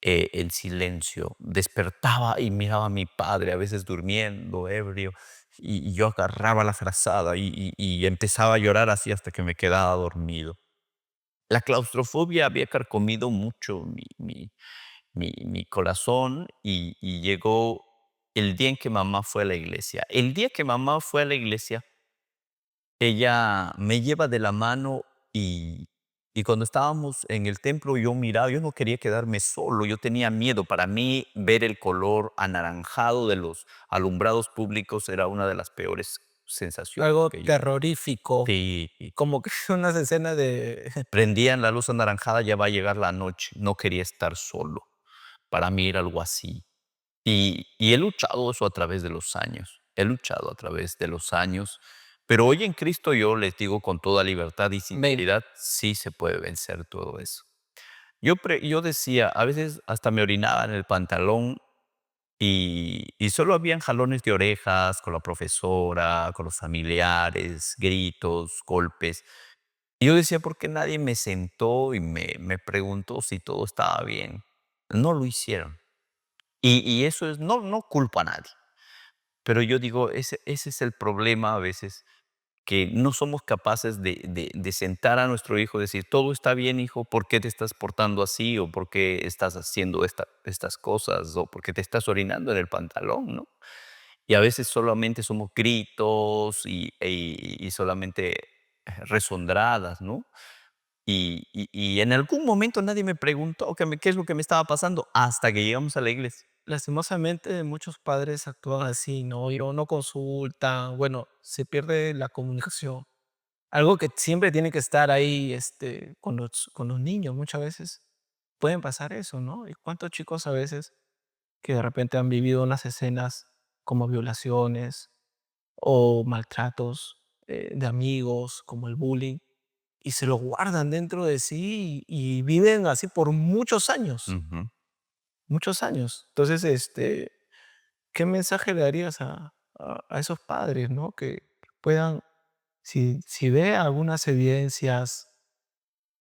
el silencio. Despertaba y miraba a mi padre, a veces durmiendo, ebrio, y yo agarraba la frazada y empezaba a llorar así hasta que me quedaba dormido. La claustrofobia había carcomido mucho mi corazón y llegó el día en que mamá fue a la iglesia. El día que mamá fue a la iglesia, ella me lleva de la mano y cuando estábamos en el templo yo miraba, yo no quería quedarme solo, yo tenía miedo. Para mí ver el color anaranjado de los alumbrados públicos era una de las peores sensaciones Algo que yo. terrorífico, Sí, como que unas escenas de prendían la luz anaranjada, ya va a llegar la noche, no quería estar solo. Para mí era algo así. Y he luchado eso a través de los años, he luchado a través de los años, pero hoy en Cristo yo les digo con toda libertad y men. sinceridad, sí se puede vencer todo eso. Yo decía, a veces hasta me orinaba en el pantalón y solo habían jalones de orejas con la profesora, con los familiares, gritos, golpes. Y yo decía, ¿por qué nadie me sentó y me preguntó si todo estaba bien? No lo hicieron. Y eso es, no culpo a nadie, pero yo digo, ese es el problema a veces, que no somos capaces de sentar a nuestro hijo y decir, todo está bien, hijo, ¿por qué te estás portando así? ¿O por qué estás haciendo estas cosas? ¿O por qué te estás orinando en el pantalón? ¿No? Y a veces solamente somos gritos y solamente resondradas, ¿no? Y en algún momento nadie me preguntó qué es lo que me estaba pasando hasta que llegamos a la iglesia. Lastimosamente, muchos padres actúan así, ¿no? Y o no consultan, bueno, se pierde la comunicación. Algo que siempre tiene que estar ahí, con los niños, muchas veces pueden pasar eso, ¿no? ¿Y cuántos chicos a veces que de repente han vivido unas escenas como violaciones o maltratos, de amigos, como el bullying, y se lo guardan dentro de sí y viven así por muchos años, Ujú. muchos años? Entonces, ¿qué mensaje le darías a esos padres, no? Que puedan si ve algunas evidencias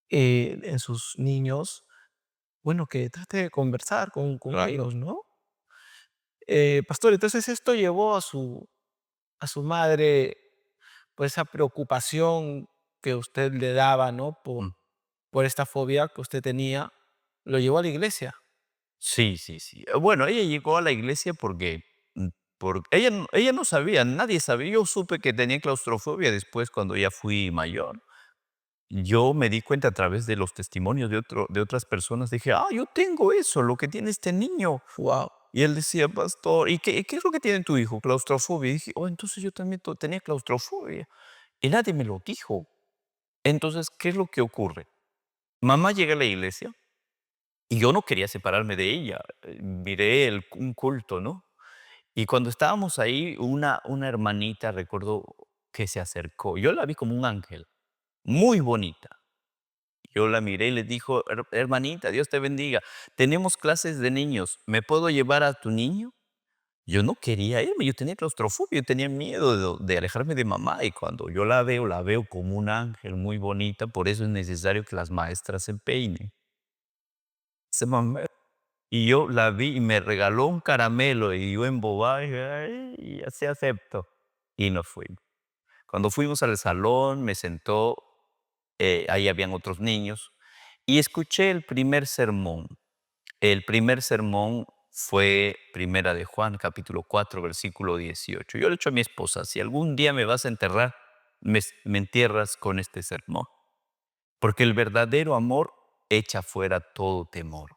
en sus niños, bueno, que trate de conversar con Claro. ellos, ¿no? Pastor, entonces esto llevó a su madre, pues esa preocupación que usted le daba, ¿no? Mm. Por esta fobia que usted tenía, lo llevó a la iglesia. Sí, sí, sí. Bueno, ella llegó a la iglesia porque, ella no sabía, nadie sabía. Yo supe que tenía claustrofobia después cuando ya fui mayor. Yo me di cuenta a través de los testimonios de otras personas. Dije, yo tengo eso, lo que tiene este niño. Wow, Y él decía, pastor, ¿y qué es lo que tiene tu hijo? Claustrofobia. Y dije, entonces yo también tenía claustrofobia. Y nadie me lo dijo. Entonces, ¿qué es lo que ocurre? Mamá llega a la iglesia y yo no quería separarme de ella. Miré un culto, ¿no? Y cuando estábamos ahí, una hermanita, recuerdo que se acercó. Yo la vi como un ángel, muy bonita. Yo la miré y le dijo, Hermanita, Dios te bendiga. Tenemos clases de niños. ¿Me puedo llevar a tu niño?" Yo no quería irme, yo tenía claustrofobia, yo tenía miedo de alejarme de mamá. Y cuando yo la veo como un ángel muy bonita. Por eso es necesario que las maestras se peinen. Se mame- Y yo la vi y me regaló un caramelo y yo embobado dije, "Ay, así acepto." Y nos fuimos. Cuando fuimos al salón, me sentó, ahí habían otros niños y escuché el primer sermón. El primer sermón fue Primera de Juan, capítulo 4, versículo 18. Yo le he dicho a mi esposa, si algún día me vas a enterrar, me entierras con este sermón, porque el verdadero amor echa fuera todo temor.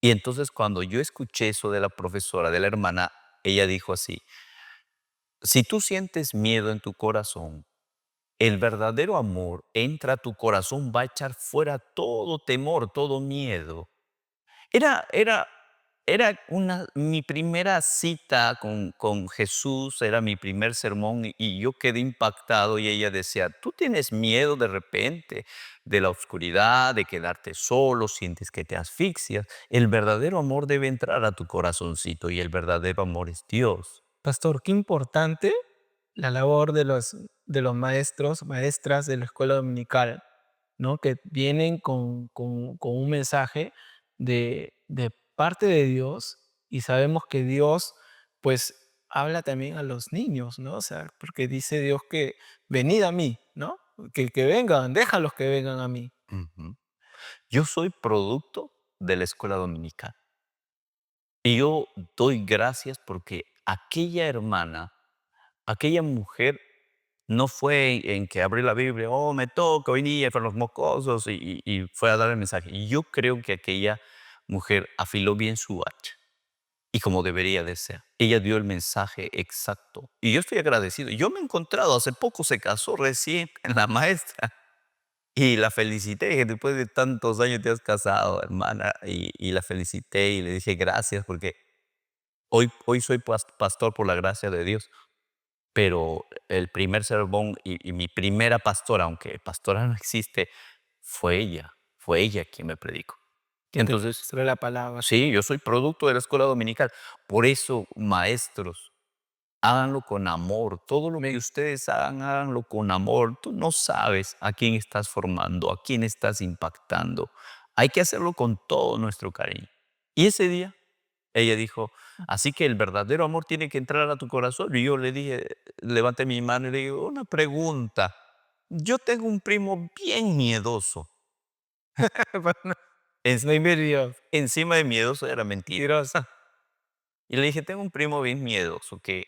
Y entonces cuando yo escuché eso de la profesora, de la hermana, ella dijo así, si tú sientes miedo en tu corazón, el verdadero amor entra a tu corazón, va a echar fuera todo temor, todo miedo. Era era era mi primera cita con Jesús, era mi primer sermón, y yo quedé impactado, y ella decía: "¿Tú tienes miedo de repente de la oscuridad, de quedarte solo, sientes que te asfixias? El verdadero amor debe entrar a tu corazoncito, y el verdadero amor es Dios". pastor, qué importante la labor de los maestros, maestras de la escuela dominical, ¿no? Que vienen con un mensaje de parte de Dios y sabemos que Dios, pues, habla también a los niños, ¿no? O sea, porque dice Dios que venid a mí, ¿no? Que vengan, déjalos que vengan a mí. Ujú. Yo soy producto de la escuela dominical, y yo doy gracias porque aquella hermana, aquella mujer, no fue en que abrí la Biblia, me toca hoy día con los mocosos, y fue a dar el mensaje. Y yo creo que aquella mujer afiló bien su hacha, y como debería de ser. Ella dio el mensaje exacto. Y yo estoy agradecido. Yo me he encontrado, hace poco se casó recién la maestra, y la felicité, dije, después de tantos años te has casado, hermana, y la felicité y le dije gracias porque hoy soy pastor por la gracia de Dios. Pero el primer sermón y mi primera pastora, aunque pastora no existe, fue ella quien me predicó. Que te Entonces, muestre la palabra. sí, yo soy producto de la escuela dominical. Por eso, maestros, háganlo con amor. Todo lo que Amén. ustedes hagan, háganlo con amor. Tú no sabes a quién estás formando, a quién estás impactando. Hay que hacerlo con todo nuestro cariño. Y ese día ella dijo, así que el verdadero amor tiene que entrar a tu corazón. Y yo le dije, levanté mi mano y le digo, una pregunta. Yo tengo un primo bien miedoso. En- No hay Dios, Encima de miedoso era mentira. mentirosa. Y le dije, tengo un primo bien miedoso que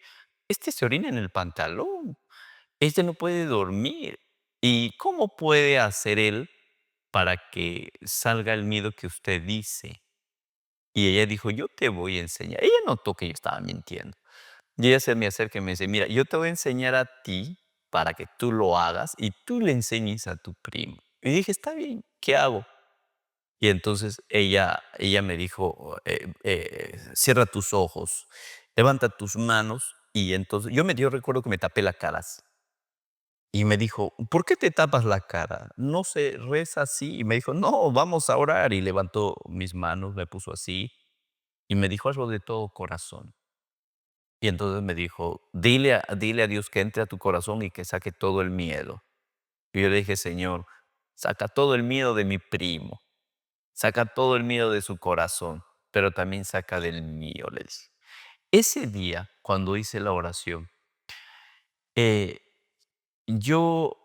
este se orina en el pantalón. Este no puede dormir. ¿Y cómo puede hacer él para que salga el miedo que usted dice? Y ella dijo, yo te voy a enseñar. Ella notó que yo estaba mintiendo. Y ella se me acerca y me dice, mira, yo te voy a enseñar a ti para que tú lo hagas y tú le enseñes a tu primo. Y dije, está bien, ¿qué hago? Y entonces ella me dijo, cierra tus ojos, levanta tus manos. Y entonces yo recuerdo que me tapé la cara así. Y me dijo, ¿por qué te tapas la cara? No se reza así. Y me dijo, no, vamos a orar. Y levantó mis manos, me puso así y me dijo algo de todo corazón. Y entonces me dijo, dile a Dios que entre a tu corazón y que saque todo el miedo. Y yo le dije, Señor, saca todo el miedo de mi primo, saca todo el miedo de su corazón, pero también saca del mío, le dije. Ese día, cuando hice la oración, eh, yo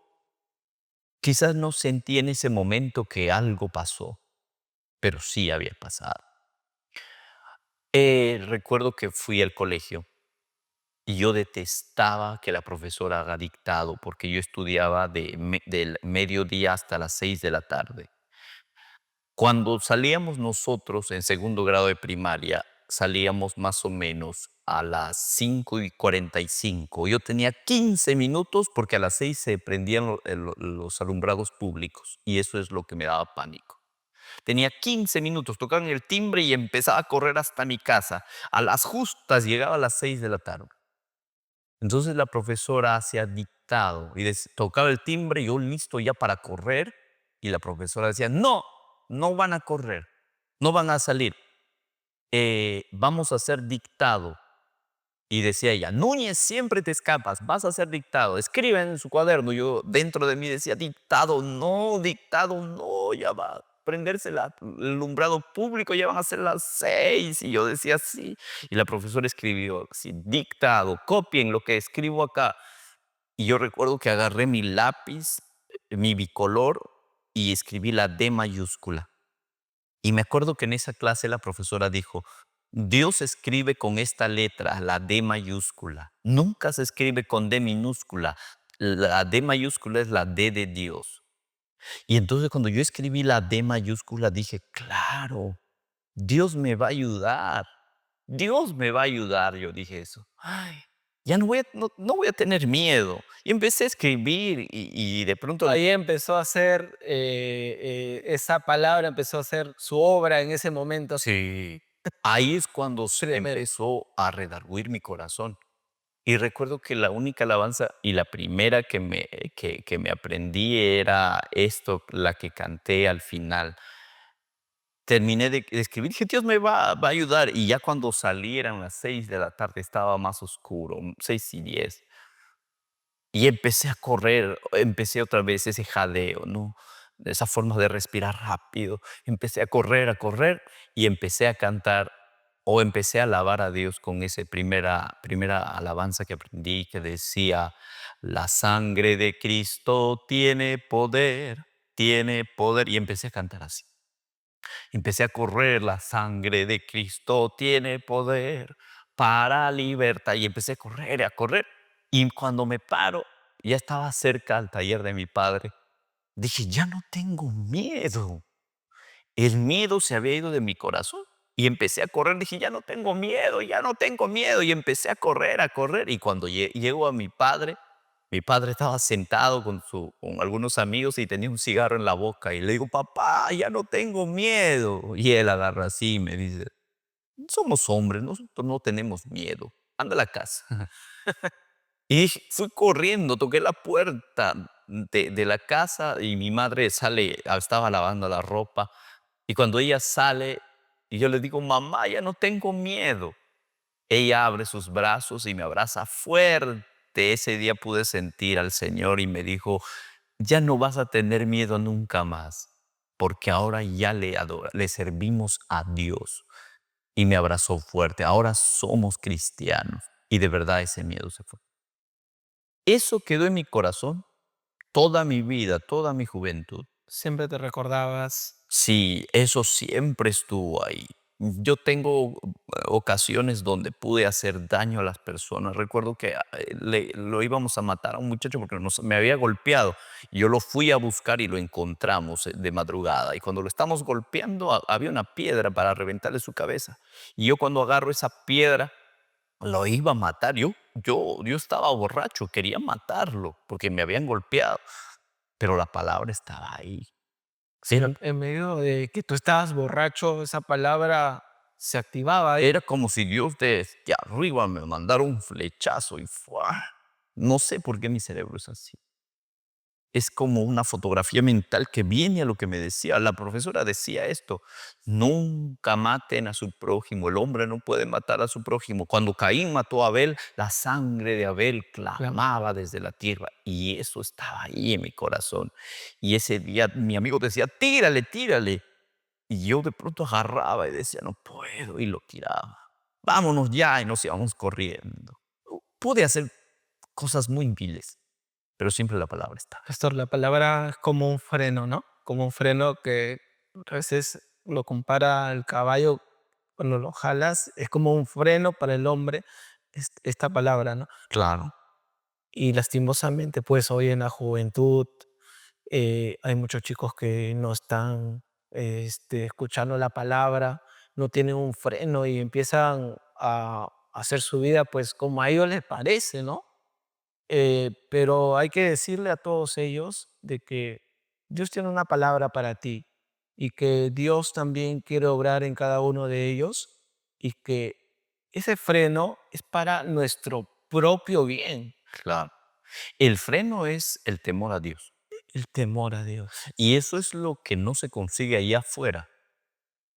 quizás no sentí en ese momento que algo pasó, pero sí había pasado. Recuerdo que fui al colegio y yo detestaba que la profesora haga dictado porque yo estudiaba del mediodía hasta las 6 de la tarde. Cuando salíamos nosotros en segundo grado de primaria, salíamos más o menos a las 5:45. Yo tenía 15 minutos porque a las 6 se prendían los alumbrados públicos y eso es lo que me daba pánico. Tenía 15 minutos, tocaban el timbre y empezaba a correr hasta mi casa. A las justas llegaba a las 6 de la tarde. Entonces la profesora hacía dictado y tocaba el timbre, yo listo ya para correr, y la profesora decía, no, no van a correr, no van a salir, vamos a hacer dictado. Y decía ella, Núñez, siempre te escapas, vas a hacer dictado, escribe en su cuaderno. Yo dentro de mí decía, dictado, no, ya va a prenderse el alumbrado público, ya van a ser las 6. Y yo decía, sí. Y la profesora escribió, sí, dictado, copien lo que escribo acá. Y yo recuerdo que agarré mi lápiz, mi bicolor, y escribí la D mayúscula. Y me acuerdo que en esa clase la profesora dijo, Dios escribe con esta letra, la D mayúscula. Nunca se escribe con D minúscula. La D mayúscula es la D de Dios. Y entonces cuando yo escribí la D mayúscula dije, claro, Dios me va a ayudar. Dios me va a ayudar, yo dije eso. Ay, ya no voy a tener miedo. Y empecé a escribir y de pronto Ahí empezó a hacer, esa palabra empezó a hacer su obra en ese momento. sí, ahí es cuando Tremendo. empezó a redarguir mi corazón. Y recuerdo que la única alabanza y la primera que me aprendí era esto, la que canté al final. Terminé de escribir, dije, Dios va a ayudar. Y ya cuando salieran las 6 de la tarde estaba más oscuro, 6:10. Y empecé a correr, empecé otra vez ese jadeo, ¿no? Esa forma de respirar rápido. Empecé a correr y empecé a cantar o empecé a alabar a Dios con esa primera alabanza que aprendí que decía, la sangre de Cristo tiene poder. Y empecé a cantar así. Empecé a correr, la sangre de Cristo tiene poder para libertad. Y empecé a correr, a correr. Y cuando me paro, ya estaba cerca al taller de mi padre. Dije, ya no tengo miedo. El miedo se había ido de mi corazón. Y empecé a correr, dije, ya no tengo miedo, ya no tengo miedo. Y empecé a correr, a correr. Y cuando llego a mi padre estaba sentado con algunos amigos y tenía un cigarro en la boca. Y le digo, papá, ya no tengo miedo. Y él agarra así y me dice, somos hombres, nosotros no tenemos miedo. Anda a la casa. Y fui corriendo, toqué la puerta de la casa y mi madre sale, estaba lavando la ropa. Y cuando ella sale, y yo le digo, mamá, ya no tengo miedo. Ella abre sus brazos y me abraza fuerte. Ese día pude sentir al Señor y me dijo, ya no vas a tener miedo nunca más, porque ahora ya le servimos a Dios. Y me abrazó fuerte. Ahora somos cristianos. Y de verdad ese miedo se fue. Eso quedó en mi corazón toda mi vida, toda mi juventud. Siempre te recordabas. Sí, eso siempre estuvo ahí. Yo tengo ocasiones donde pude hacer daño a las personas. Recuerdo que lo íbamos a matar a un muchacho porque me había golpeado. Yo lo fui a buscar y lo encontramos de madrugada. Y cuando lo estamos golpeando, había una piedra para reventarle su cabeza. Y yo cuando agarro esa piedra, lo iba a matar. Yo estaba borracho, quería matarlo porque me habían golpeado. Pero la palabra estaba ahí. Sí, Era en medio de que tú estabas borracho, esa palabra se activaba ahí. Era como si Dios desde arriba me mandara un flechazo y ¡fua! No sé por qué mi cerebro es así. es como una fotografía mental que viene a lo que me decía. La profesora decía esto: nunca maten a su prójimo, el hombre no puede matar a su prójimo. Cuando Caín mató a Abel, la sangre de Abel Claro. clamaba desde la tierra y eso estaba ahí en mi corazón. Y ese día mi amigo decía: tírale, tírale. Y yo de pronto agarraba y decía: no puedo, y lo tiraba. Vámonos ya, y nos íbamos corriendo. Pude hacer cosas muy viles, pero siempre la palabra estaba. Pastor, la palabra es como un freno, ¿no? Como un freno que a veces lo compara al caballo cuando lo jalas, es como un freno para el hombre, esta palabra, ¿no? Claro. Y lastimosamente, pues hoy en la juventud hay muchos chicos que no están escuchando la palabra, no tienen un freno y empiezan a hacer su vida pues como a ellos les parece, ¿no? Pero hay que decirle a todos ellos de que Dios tiene una palabra para ti y que Dios también quiere obrar en cada uno de ellos y que ese freno es para nuestro propio bien, Claro. El freno es el temor a Dios. el temor a Dios. Y eso es lo que no se consigue allá afuera.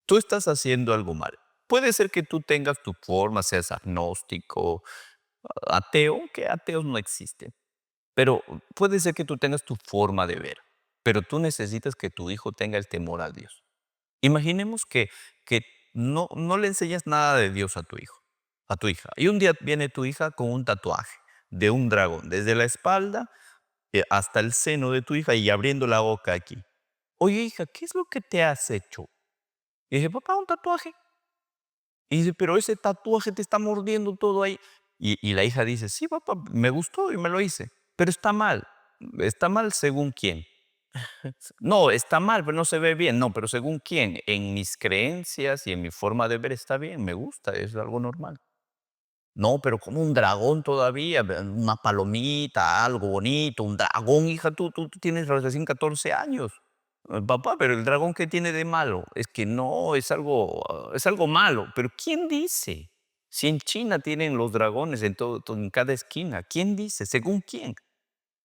Tú estás haciendo algo mal. Puede ser que tú tengas tu forma, seas agnóstico, ateo, que ateos no existen. Pero puede ser que tú tengas tu forma de ver. Pero tú necesitas que tu hijo tenga el temor a Dios. Imaginemos que no le enseñas nada de Dios a tu hijo, a tu hija. Y un día viene tu hija con un tatuaje de un dragón, desde la espalda hasta el seno de tu hija y abriendo la boca aquí. Oye, hija, ¿qué es lo que te has hecho? Y dice, papá, un tatuaje. Y dice, pero ese tatuaje te está mordiendo todo ahí. Y la hija dice, sí, papá, me gustó y me lo hice. Pero está mal. ¿Está mal según quién? No, está mal, pero no se ve bien. No, pero según quién. En mis creencias y en mi forma de ver está bien, me gusta, es algo normal. No, pero como un dragón todavía, una palomita, algo bonito, un dragón, hija, tú tienes recién 14 años. Papá, pero el dragón, ¿qué tiene de malo? Es que no, es algo malo. Pero ¿quién dice? Si en China tienen los dragones en cada esquina, ¿quién dice? ¿Según quién?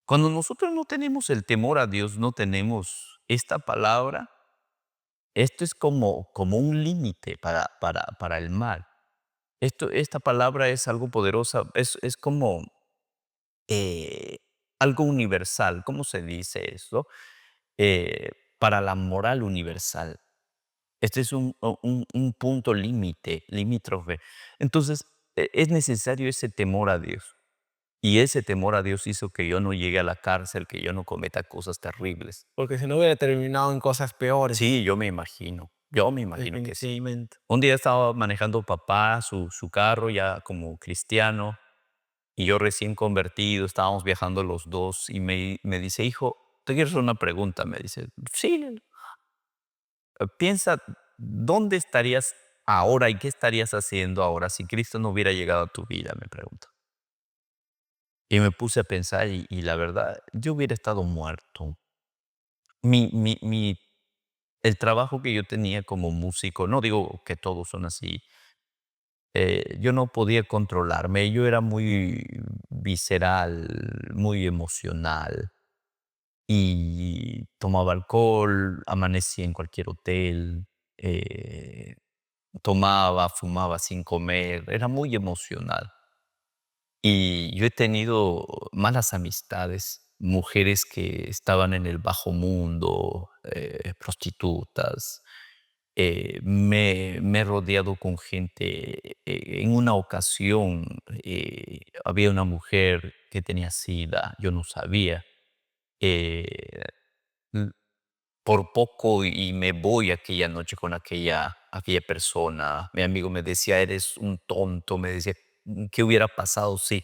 Cuando nosotros no tenemos el temor a Dios, no tenemos esta palabra, esto es como un límite para el mal. Esta palabra es algo poderosa, es como eh, algo universal. ¿Cómo se dice eso? Eh, para la moral universal. Este es un punto límite, limítrofe. Entonces, es necesario ese temor a Dios. Y ese temor a Dios hizo que yo no llegue a la cárcel, que yo no cometa cosas terribles. Porque si no hubiera terminado en cosas peores, Sí, yo me imagino que sí. definitivamente. Un día estaba manejando papá su carro ya como cristiano y yo recién convertido, estábamos viajando los dos y me dice, hijo, ¿te quiero hacer una pregunta? Me dice, sí, piensa, ¿dónde estarías ahora y qué estarías haciendo ahora si Cristo no hubiera llegado a tu vida? Me pregunta. Y me puse a pensar y la verdad, yo hubiera estado muerto. Mi el trabajo que yo tenía como músico, no digo que todos son así, yo no podía controlarme, yo era muy visceral, muy emocional y tomaba alcohol, amanecía en cualquier hotel, eh, tomaba, fumaba sin comer, era muy emocional. Y yo he tenido malas amistades, mujeres que estaban en el bajo mundo, prostitutas. Me he rodeado con gente. En una ocasión había una mujer que tenía SIDA, yo no sabía. eh, l- por poco y me voy aquella noche con aquella persona. Mi amigo me decía, eres un tonto, me decía, ¿qué hubiera pasado si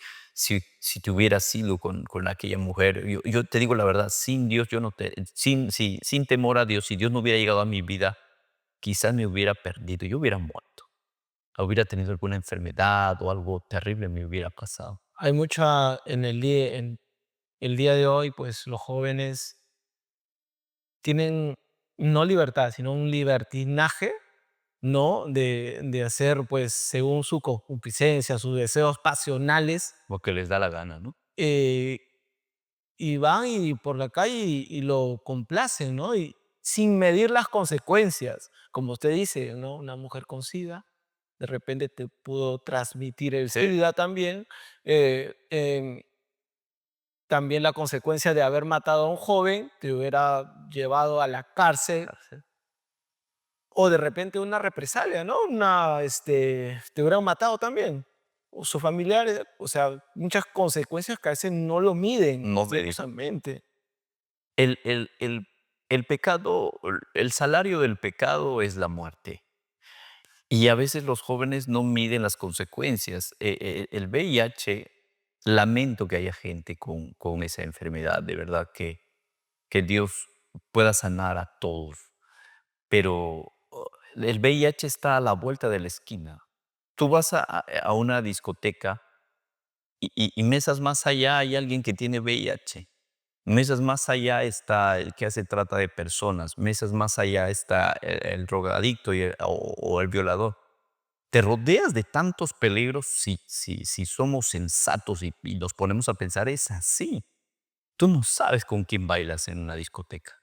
te hubieras ido con aquella mujer? Yo te digo la verdad, sin Dios, yo no te, sin temor a Dios, si Dios no hubiera llegado a mi vida, quizás me hubiera perdido, yo hubiera muerto, hubiera tenido alguna enfermedad o algo terrible me hubiera pasado. Hay mucha en el día de hoy, pues los jóvenes tienen no libertad, sino un libertinaje, ¿no? De hacer, pues, según su concupiscencia, sus deseos pasionales, Lo que les da la gana, ¿no? eh, y van y por la calle y lo complacen, ¿no? Y sin medir las consecuencias. Como usted dice, ¿no? Una mujer con SIDA, de repente te pudo transmitir el Sí, SIDA también. En también la consecuencia de haber matado a un joven te hubiera llevado a la cárcel cárcel. o de repente una represalia, ¿no? Te hubieran matado también. O sus familiares, o sea, muchas consecuencias que a veces no lo miden No me seriosamente. el el el el pecado, el salario del pecado es la muerte. Y a veces los jóvenes no miden las consecuencias. El VIH, lamento que haya gente con esa enfermedad, de verdad que Dios pueda sanar a todos, pero el VIH está a la vuelta de la esquina. Tú vas a una discoteca y mesas más allá hay alguien que tiene VIH. Mesas más allá está el que hace trata de personas. Mesas más allá está el drogadicto o el violador. Te rodeas de tantos peligros si somos sensatos y nos ponemos a pensar, es así. Tú no sabes con quién bailas en una discoteca.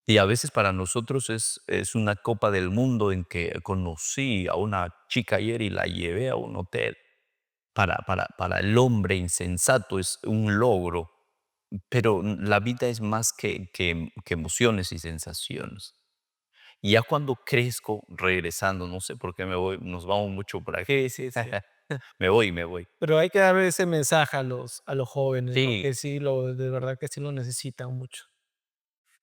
Y a veces para nosotros es una copa del mundo en que conocí a una chica ayer y la llevé a un hotel. Para el hombre insensato es un logro, pero la vida es más que emociones y sensaciones. Y ya cuando crezco, regresando, no sé por qué me voy, nos vamos mucho por aquí. Sí, sí, sí. Me voy. Pero hay que darle ese mensaje a los jóvenes, ¿no? Sí, Que sí, de verdad que sí lo necesitan mucho.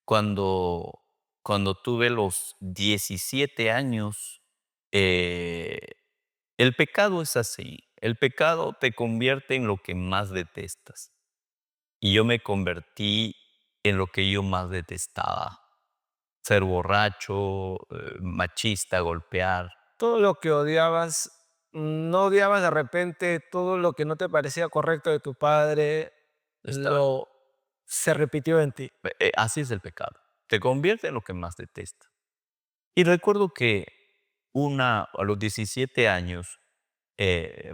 cuando, cuando tuve los 17 años, eh, el pecado es así. El pecado te convierte en lo que más detestas. Y yo me convertí en lo que yo más detestaba. Ser borracho, machista, golpear. Todo lo que odiabas, no odiabas de repente todo lo que no te parecía correcto de tu padre, Estaba, lo se repitió en ti. así es el pecado. Te convierte en lo que más detestas. Y recuerdo que a los 17 años,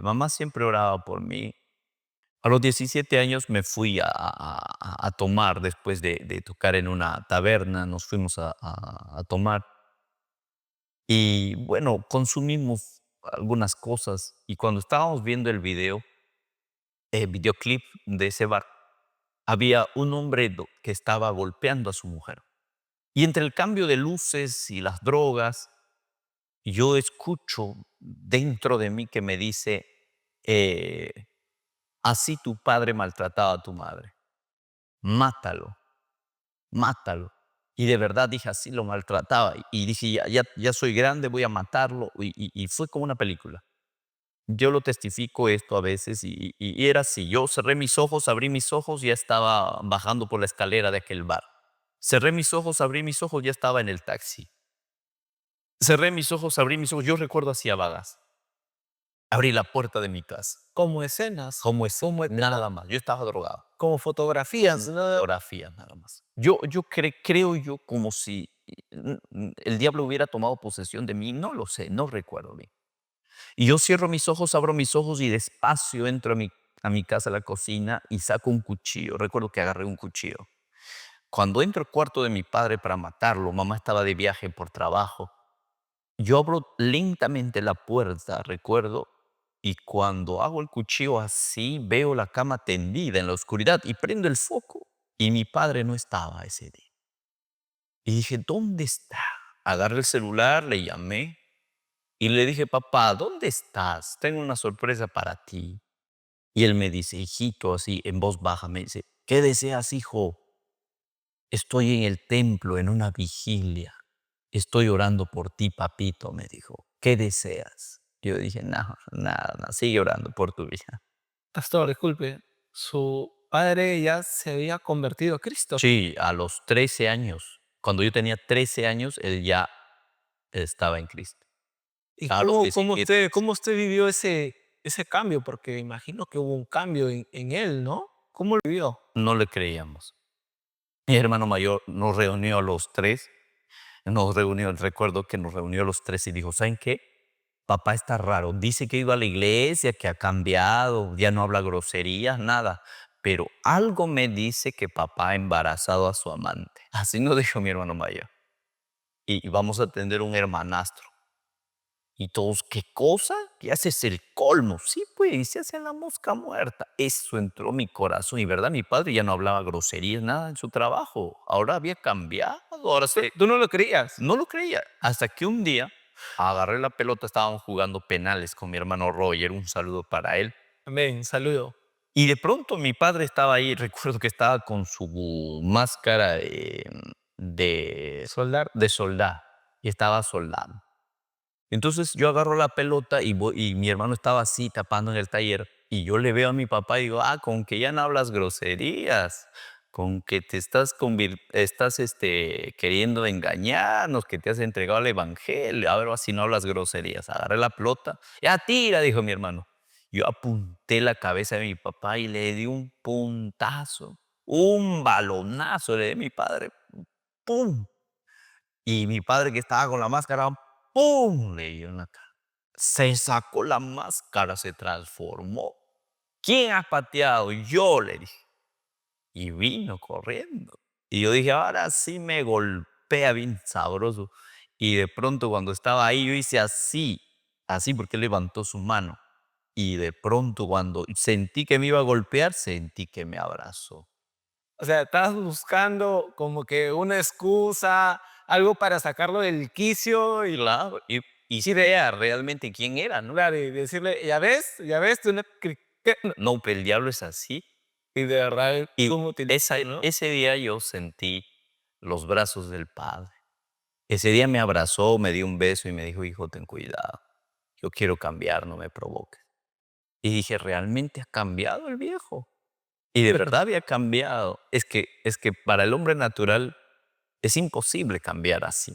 mamá siempre oraba por mí. A los 17 años me fui a tomar después de tocar en una taberna, nos fuimos a tomar y bueno, consumimos algunas cosas y cuando estábamos viendo el videoclip de ese bar, había un hombre que estaba golpeando a su mujer. Y entre el cambio de luces y las drogas, yo escucho dentro de mí que me dice, eh, así tu padre maltrataba a tu madre, mátalo, mátalo. Y de verdad dije, así lo maltrataba. Y dije, ya soy grande, voy a matarlo. Y fue como una película. Yo lo testifico esto a veces y era así. Yo cerré mis ojos, abrí mis ojos, ya estaba bajando por la escalera de aquel bar. Cerré mis ojos, abrí mis ojos, ya estaba en el taxi. Cerré mis ojos, abrí mis ojos. Yo recuerdo hacía vagas. Abrí la puerta de mi casa. Como escenas, ¿Cómo es? como, Nada más. Yo estaba drogado. como fotografías, ¿no? Fotografía, nada más. Yo creo yo como si el diablo hubiera tomado posesión de mí. No lo sé, no recuerdo bien. Y yo cierro mis ojos, abro mis ojos y despacio entro a mi casa, a la cocina y saco un cuchillo. Recuerdo que agarré un cuchillo. Cuando entro al cuarto de mi padre para matarlo, mamá estaba de viaje por trabajo. Yo abro lentamente la puerta, recuerdo, y cuando hago el cuchillo así, veo la cama tendida en la oscuridad y prendo el foco y mi padre no estaba ese día. Y dije, ¿dónde está? Agarré el celular, le llamé y le dije, papá, ¿dónde estás? Tengo una sorpresa para ti. Y él me dice, hijito, así en voz baja, me dice, ¿qué deseas, hijo? Estoy en el templo, en una vigilia. Estoy orando por ti, papito, me dijo. ¿Qué deseas? Yo dije, no, nada, nada, sigue orando por tu vida. Pastor, disculpe, su padre ya se había convertido a Cristo. Sí, a los 13 años, cuando yo tenía 13 años, él ya estaba en Cristo. ¿Y A los cómo 17. cómo usted vivió ese cambio? Porque imagino que hubo un cambio en él, ¿no? ¿Cómo lo vivió? No le creíamos. Mi hermano mayor nos reunió a los tres, recuerdo que nos reunió a los tres y dijo, ¿saben qué? Papá está raro, dice que ha ido a la iglesia, que ha cambiado, ya no habla groserías, nada, pero algo me dice que papá ha embarazado a su amante. Así nos dijo mi hermano mayor. Y vamos a tener un hermanastro. Y todos, ¿qué cosa? ¿Qué haces el colmo? Sí, pues, y se hace la mosca muerta. Eso entró en mi corazón. Y verdad, mi padre ya no hablaba groserías, nada en su trabajo. Ahora había cambiado. Ahora se, ¿Tú no lo creías? no lo creía. Hasta que un día agarré la pelota, estábamos jugando penales con mi hermano Roger. Un saludo para él. Amén, saludo. Y de pronto mi padre estaba ahí. Recuerdo que estaba con su máscara Soldar. de soldado. Y estaba soldando. Entonces yo agarro la pelota y mi hermano estaba así tapando en el taller y yo le veo a mi papá y digo, con que ya no hablas groserías, con que te estás queriendo engañarnos, que te has entregado al evangelio, a ver si no hablas groserías. Agarré la pelota, ya tira, dijo mi hermano. Yo apunté la cabeza de mi papá y le di un puntazo, un balonazo le di a mi padre, ¡pum! Y mi padre que estaba con la máscara, ¡pum! Le dio en la cara. Se sacó la máscara, se transformó. ¿Quién ha pateado? Yo le dije. Y vino corriendo. Y yo dije, ahora sí me golpea bien sabroso. Y de pronto cuando estaba ahí, yo hice así, así porque él levantó su mano. Y de pronto cuando sentí que me iba a golpear, sentí que me abrazó. O sea, estabas buscando como que una excusa, algo para sacarlo del quicio Claro, y y de, sea realmente quién era, ¿no? claro, y decirle, ya ves, tú no, No, pero el diablo es así. y de verdad, Y ¿cómo utilizó, no? ese día yo sentí los brazos del Padre. Ese día me abrazó, me dio un beso y me dijo, hijo, ten cuidado. Yo quiero cambiar, no me provoques. Y dije, ¿realmente ha cambiado el viejo? Y de verdad había cambiado. Es que para el hombre natural es imposible cambiar así.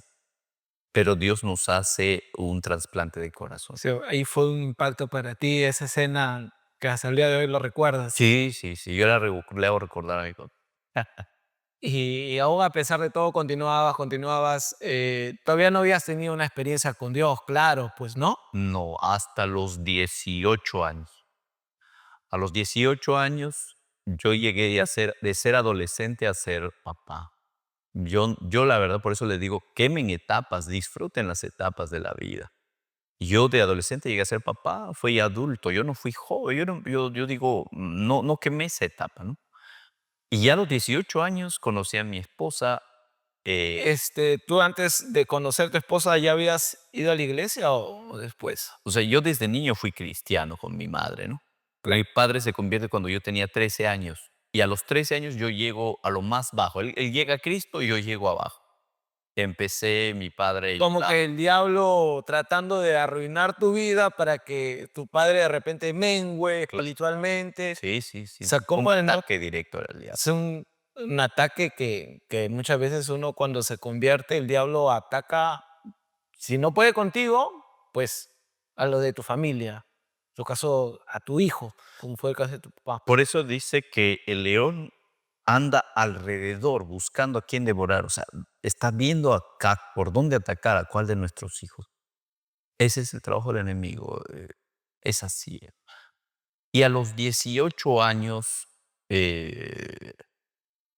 Pero Dios nos hace un trasplante de O corazón. sea, ahí fue un impacto para ti, esa escena que hasta el día de hoy lo recuerdas. Sí, sí, sí. Yo le hago recordar a mi papá. Y aún a pesar de todo continuabas, todavía no habías tenido una experiencia con Dios, claro, pues, ¿no? No, hasta los 18 años. A los 18 años yo llegué de ser adolescente a ser papá. Yo la verdad, por eso les digo, quemen etapas, disfruten las etapas de la vida. Yo de adolescente llegué a ser papá, fui adulto, yo no fui joven, yo digo, no quemé esa etapa, ¿no? Y ya a los 18 años conocí a mi esposa. ¿Tú antes de conocer a tu esposa ya habías ido a la iglesia o después? O sea, yo desde niño fui cristiano con mi madre, ¿no? Pero mi padre se convierte cuando yo tenía 13 años. Y a los 13 años yo llego a lo más bajo. Él llega a Cristo y yo llego abajo. Empecé, mi padre, Como que el diablo tratando de arruinar tu vida para que tu padre de repente mengue espiritualmente. sí, sí, sí. O sea, Un ¿cómo no? ataque directo al diablo. Es un ataque que muchas veces uno cuando se convierte, el diablo ataca, si no puede contigo, pues a lo de tu familia. En tu caso, a tu hijo, como fue el caso de tu papá. Por eso dice que el león anda alrededor buscando a quién devorar. O sea, está viendo acá por dónde atacar a cuál de nuestros hijos. Ese es el trabajo del enemigo. Es así. Y a los 18 años eh,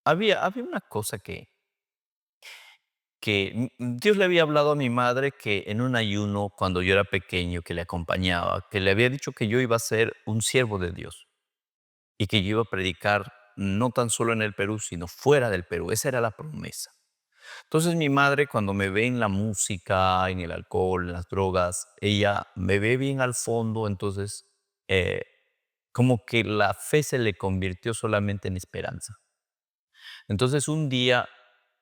había una cosa que Dios le había hablado a mi madre que en un ayuno, cuando yo era pequeño, que le acompañaba, que le había dicho que yo iba a ser un siervo de Dios y que yo iba a predicar no tan solo en el Perú, sino fuera del Perú. Esa era la promesa. Entonces mi madre, cuando me ve en la música, en el alcohol, en las drogas, ella me ve bien al fondo, entonces eh, como que la fe se le convirtió solamente en esperanza. Entonces un día,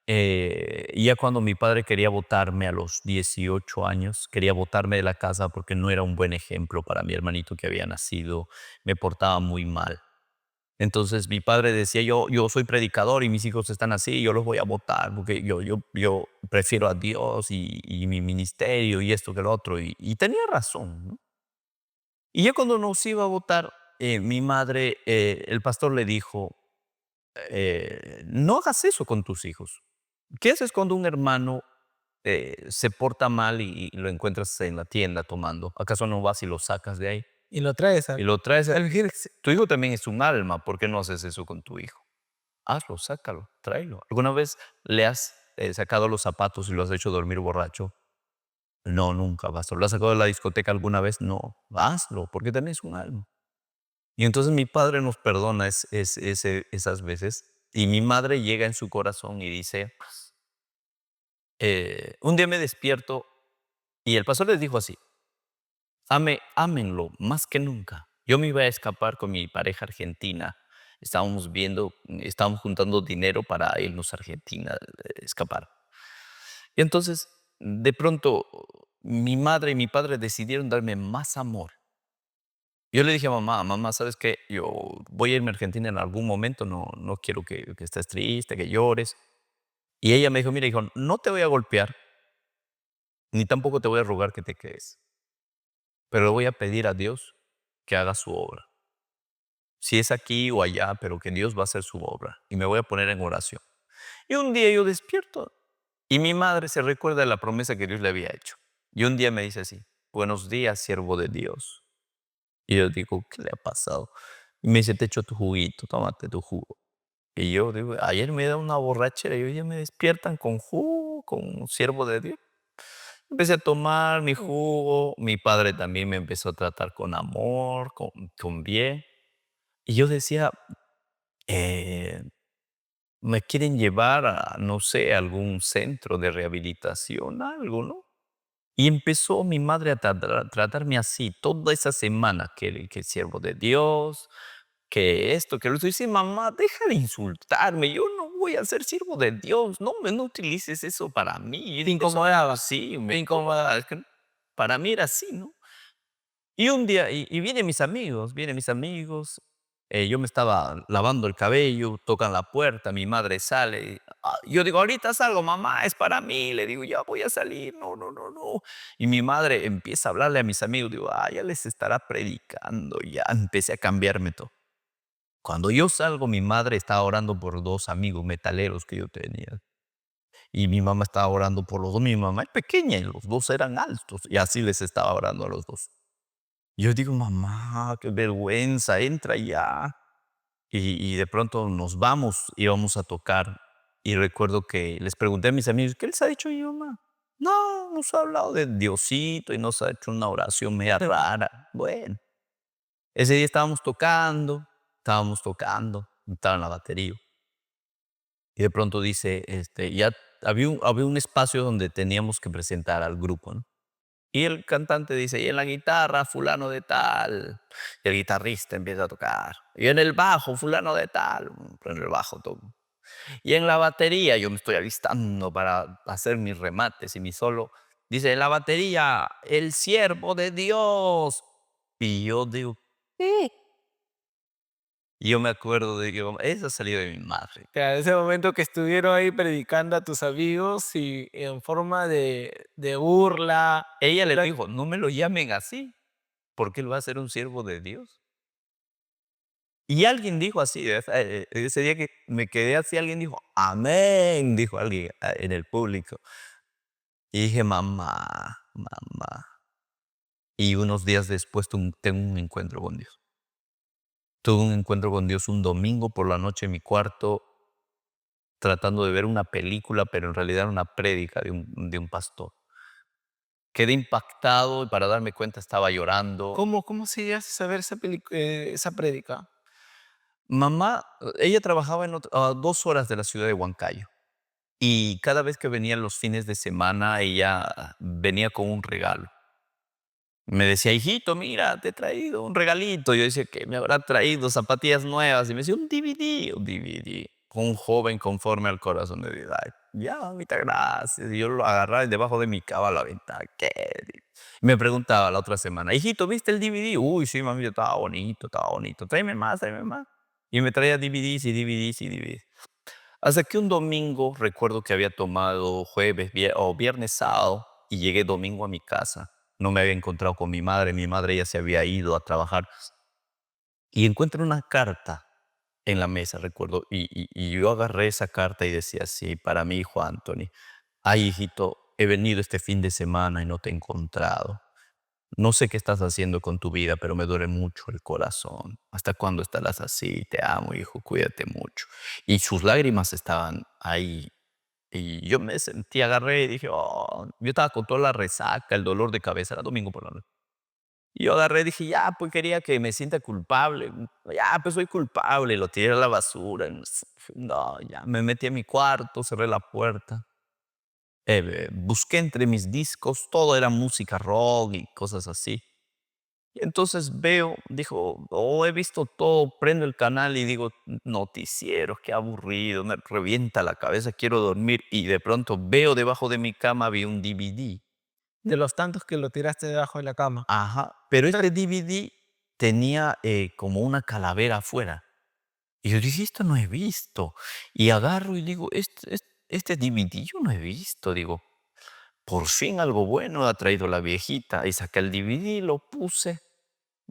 ya cuando mi padre quería botarme a los 18 años, quería botarme de la casa porque no era un buen ejemplo para mi hermanito que había nacido, me portaba muy mal. Entonces mi padre decía, yo soy predicador y mis hijos están así, yo los voy a votar porque yo prefiero a Dios y mi ministerio y esto que lo otro. Y tenía razón, ¿no? Y ya cuando nos iba a votar, mi madre, el pastor le dijo, no hagas eso con tus hijos. ¿Qué haces cuando un hermano se porta mal y lo encuentras en la tienda tomando? ¿Acaso no vas y lo sacas de ahí? Y lo traes y lo traes. al Tu hijo también es un alma, ¿por qué no haces eso con tu hijo? Hazlo, sácalo, tráelo. ¿Alguna vez le has sacado los zapatos y lo has hecho dormir borracho? No, nunca, pastor. ¿Lo has sacado de la discoteca alguna vez? No, hazlo, porque también es un alma. Y entonces mi padre nos perdona esas veces y mi madre llega en su corazón y dice, un día me despierto y el pastor les dijo así, ámenlo más que nunca. Yo me iba a escapar con mi pareja argentina. Estábamos juntando dinero para irnos a Argentina, escapar. Y entonces, de pronto, mi madre y mi padre decidieron darme más amor. Yo le dije a mamá, mamá, ¿sabes qué? Yo voy a irme a Argentina en algún momento, no quiero que estés triste, que llores. Y ella me dijo, mira, hijo, no te voy a golpear, ni tampoco te voy a rogar que te quedes, pero le voy a pedir a Dios que haga su obra. Si es aquí o allá, pero que Dios va a hacer su obra. Y me voy a poner en oración. Y un día yo despierto y mi madre se recuerda de la promesa que Dios le había hecho. Y un día me dice así, buenos días, siervo de Dios. Y yo digo, ¿qué le ha pasado? Y me dice, te echo tu juguito, tómate tu jugo. Y yo digo, ayer me da una borrachera y hoy ya me despiertan con jugo, con un siervo de Dios. Empecé a tomar mi jugo, mi padre también me empezó a tratar con amor, con bien. Y yo decía, eh, me quieren llevar a, no sé, a algún centro de rehabilitación, algo, ¿no? Y empezó mi madre a tratarme así toda esa semana, que el siervo de Dios, que esto, que lo otro. Y dice, mamá, deja de insultarme, yo no voy a ser siervo de Dios, no utilices eso para mí. Y te dije, eso, incomodaba, sí, me te incomoda, incomodaba. es que para mí era así, ¿no? Y un día, y vienen mis amigos, yo me estaba lavando el cabello, tocan la puerta, mi madre sale, yo digo, ahorita salgo, mamá, es para mí, le digo, ya voy a salir, no. Y mi madre empieza a hablarle a mis amigos, digo, ya les estará predicando, ya empecé a cambiarme todo. Cuando yo salgo, mi madre estaba orando por dos amigos metaleros que yo tenía. Y mi mamá estaba orando por los dos. Mi mamá es pequeña y los dos eran altos. Y así les estaba orando a los dos. Yo digo, mamá, qué vergüenza, entra ya. Y de pronto nos vamos, íbamos a tocar. Y recuerdo que les pregunté a mis amigos, ¿qué les ha dicho mi mamá? No, nos ha hablado de Diosito y nos ha hecho una oración media rara. Bueno, ese día estábamos tocando, estaba en la batería. Y de pronto dice, ya había un espacio donde teníamos que presentar al grupo, ¿no? Y el cantante dice, y en la guitarra, fulano de tal. Y el guitarrista empieza a tocar. Y en el bajo, fulano de tal. En el bajo todo. Y en la batería, yo me estoy alistando para hacer mis remates y mi solo. Dice, en la batería, el siervo de Dios. Y yo digo, ¿qué? Y yo me acuerdo de que eso ha salido de mi madre. Sea, ese momento que estuvieron ahí predicando a tus amigos y en forma de burla. Ella le la- dijo, no me lo llamen así, porque él va a ser un siervo de Dios. Y alguien dijo así, ese día que me quedé así, alguien dijo, amén, dijo alguien en el público. Y dije, mamá. Y unos días después tengo un encuentro con Dios. Tuve un encuentro con Dios un domingo por la noche en mi cuarto, tratando de ver una película, pero en realidad era una prédica de un pastor. Quedé impactado y para darme cuenta estaba llorando. ¿Cómo se llegaste a ver esa prédica? Mamá, ella trabajaba a 2 horas de la ciudad de Huancayo. Y cada vez que venía los fines de semana, ella venía con un regalo. Me decía, hijito, mira, te he traído un regalito. Yo decía, ¿qué me habrá traído? Zapatillas nuevas. Y me decía, un DVD. Un joven conforme al corazón de Dios. Ay, ya, mamita, gracias. Y yo lo agarraba y debajo de mi cama la ventana. ¿Qué? Y me preguntaba la otra semana, hijito, ¿viste el DVD? Uy, sí, mami, estaba bonito, estaba bonito. Tráeme más, tráeme más. Y me traía DVDs y DVDs y DVDs. Hasta que un domingo recuerdo que había tomado jueves o viernes, sábado y llegué domingo a mi casa. No me había encontrado con mi madre ya se había ido a trabajar y encuentro una carta en la mesa, recuerdo, y yo agarré esa carta y decía así, para mi hijo Anthony, ay hijito, he venido este fin de semana y no te he encontrado. no sé qué estás haciendo con tu vida, pero me duele mucho el corazón. ¿Hasta cuándo estarás así? Te amo, hijo, cuídate mucho. Y sus lágrimas estaban ahí. Y yo me sentí, agarré y dije, oh, yo estaba con toda la resaca, el dolor de cabeza, era domingo por la noche. Y yo agarré y dije, ya, pues quería que me sienta culpable. Ya, pues soy culpable. Lo tiré a la basura. No, ya, me metí a mi cuarto, cerré la puerta. Busqué entre mis discos, todo era música rock y cosas así. Y entonces veo, dijo, he visto todo, prendo el canal y digo, noticieros, qué aburrido, me revienta la cabeza, quiero dormir. Y de pronto veo debajo de mi cama, había un DVD. De los tantos que lo tiraste debajo de la cama. Ajá, pero este DVD tenía como una calavera afuera. Y yo dije, esto no he visto. Y agarro y digo, este DVD yo no he visto. Digo, por fin algo bueno ha traído la viejita. Y saqué el DVD, lo puse,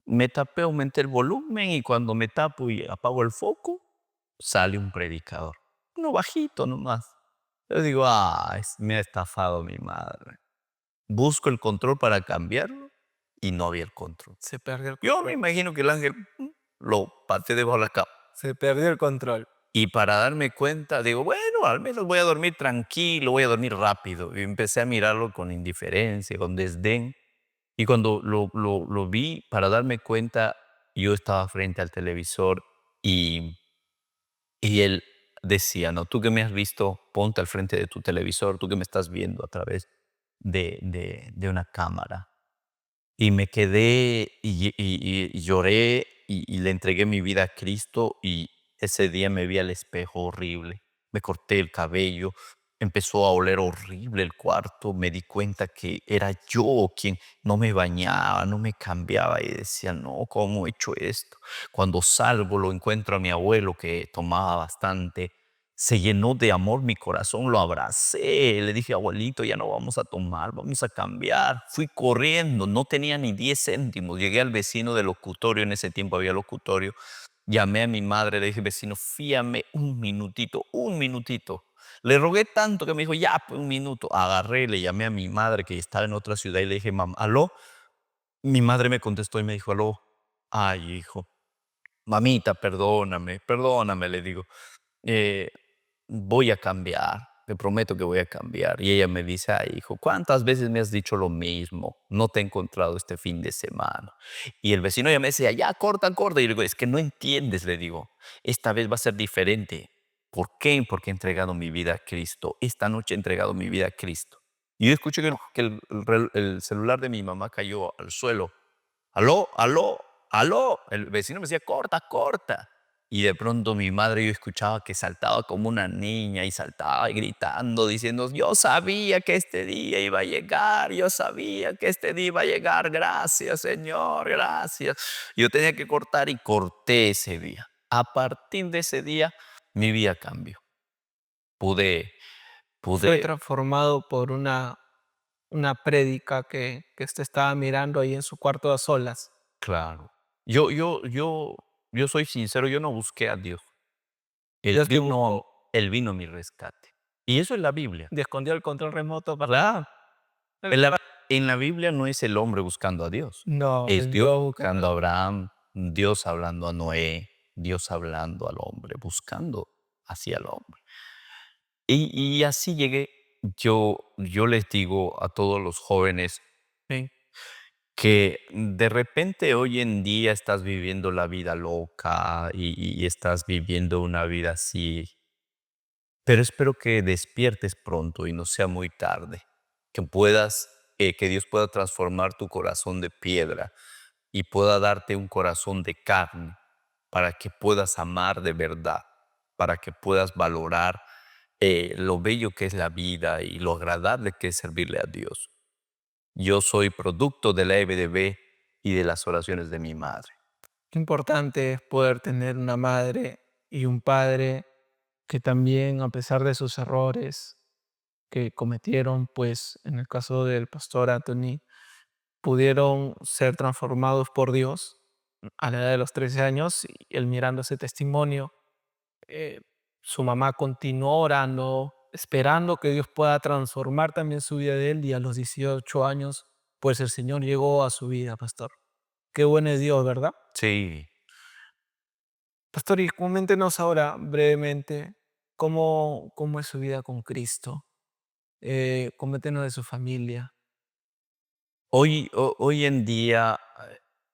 me tapé, aumenté el volumen y cuando me tapo y apago el foco, sale un predicador. Uno bajito nomás. Yo digo, me ha estafado mi madre. Busco el control para cambiarlo y no había el control. Se perdió el Yo me control. imagino que el ángel lo pateé debajo de la cama. Se perdió el control. Y para darme cuenta, digo, bueno, al menos voy a dormir tranquilo, voy a dormir rápido. Y empecé a mirarlo con indiferencia, con desdén. Y cuando lo vi, para darme cuenta, yo estaba frente al televisor y, y él decía, no, tú que me has visto, ponte al frente de tu televisor, tú que me estás viendo a través de una cámara. Y me quedé y lloré y le entregué mi vida a Cristo y ese día me vi al espejo horrible. Me corté el cabello, empezó a oler horrible el cuarto, me di cuenta que era yo quien no me bañaba, no me cambiaba y decía, no, ¿cómo he hecho esto? Cuando salgo lo encuentro a mi abuelo que tomaba bastante, se llenó de amor mi corazón, lo abracé, le dije, abuelito, ya no vamos a tomar, vamos a cambiar. Fui corriendo, no tenía ni 10 céntimos, llegué al vecino del locutorio, en ese tiempo había locutorio, llamé a mi madre, le dije, vecino, fíame un minutito, un minutito. Le rogué tanto que me dijo, ya, pues un minuto. Agarré, le llamé a mi madre que estaba en otra ciudad y le dije, mamá, aló. Mi madre me contestó y me dijo, aló. Ay, hijo, mamita, perdóname, perdóname, le digo. eh, Voy a cambiar, te prometo que voy a cambiar. Y ella me dice, ay, hijo, ¿cuántas veces me has dicho lo mismo? No te he encontrado este fin de semana. Y el vecino ya me decía, ya, corta, corta. Y yo le digo, es que no entiendes, le digo, esta vez va a ser diferente. ¿Por qué? Porque he entregado mi vida a Cristo. Esta noche he entregado mi vida a Cristo. Y yo escuché que el celular de mi mamá cayó al suelo. Aló, aló, aló. El vecino me decía, corta, corta. Y de pronto mi madre yo escuchaba que saltaba como una niña y saltaba y gritando, diciendo, yo sabía que este día iba a llegar, yo sabía que este día iba a llegar, gracias Señor, gracias. Yo tenía que cortar y corté ese día. A partir de ese día mi vida cambió. Pude, Fue pude, transformado por una prédica que usted estaba mirando ahí en su cuarto a solas. claro. Yo soy sincero, yo no busqué a Dios. Dios te buscó Él vino a mi rescate. Y eso es la Biblia. y escondió el control remoto para... Claro. En la Biblia no es el hombre buscando a Dios. No, Es el Dios Dios buscando. buscando a Abraham, Dios hablando a Noé, Dios hablando al hombre, buscando hacia el hombre. Y así llegué. Yo les digo a todos los jóvenes Sí. que de repente hoy en día estás viviendo la vida loca y estás viviendo una vida así. Pero espero que despiertes pronto y no sea muy tarde, que Dios pueda transformar tu corazón de piedra y pueda darte un corazón de carne para que puedas amar de verdad, para que puedas valorar lo bello que es la vida y lo agradable que es servirle a Dios. Yo soy producto de la EBDB y de las oraciones de mi madre. Qué importante es poder tener una madre y un padre que también, a pesar de sus errores que cometieron, pues en el caso del pastor Anthony, pudieron ser transformados por Dios a la edad de los 13 años y él mirando ese testimonio, eh, su mamá continuó orando, esperando que Dios pueda transformar también su vida de él y a los 18 años pues el Señor llegó a su vida, pastor. Qué bueno es Dios, ¿verdad? Sí. Pastor, y coméntenos ahora brevemente cómo es su vida con Cristo. Coméntenos de su familia. Hoy en día,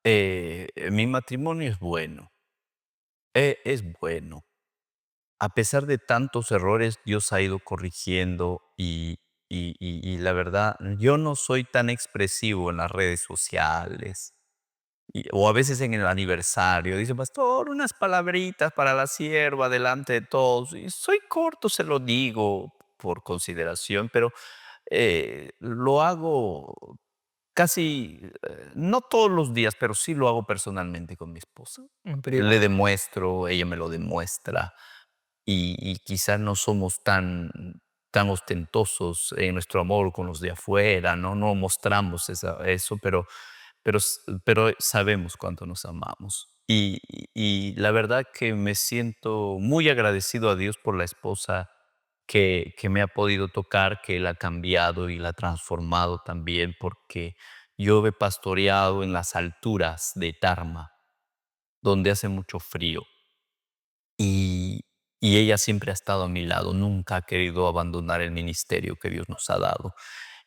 mi matrimonio es bueno, es bueno. A pesar de tantos errores, Dios ha ido corrigiendo y la verdad, yo no soy tan expresivo en las redes sociales o a veces en el aniversario. Dice, pastor, unas palabritas para la sierva delante de todos. Y soy corto, se lo digo por consideración, pero lo hago casi, no todos los días, pero sí lo hago personalmente con mi esposa. En Le privado. demuestro, ella me lo demuestra y quizás no somos tan ostentosos en nuestro amor con los de afuera, no mostramos eso, pero sabemos cuánto nos amamos. Y la verdad que me siento muy agradecido a Dios por la esposa que me ha podido tocar, que Él ha cambiado y la ha transformado también, porque yo he pastoreado en las alturas de Tarma, donde hace mucho frío. Y, y ella siempre ha estado a mi lado, nunca ha querido abandonar el ministerio que Dios nos ha dado.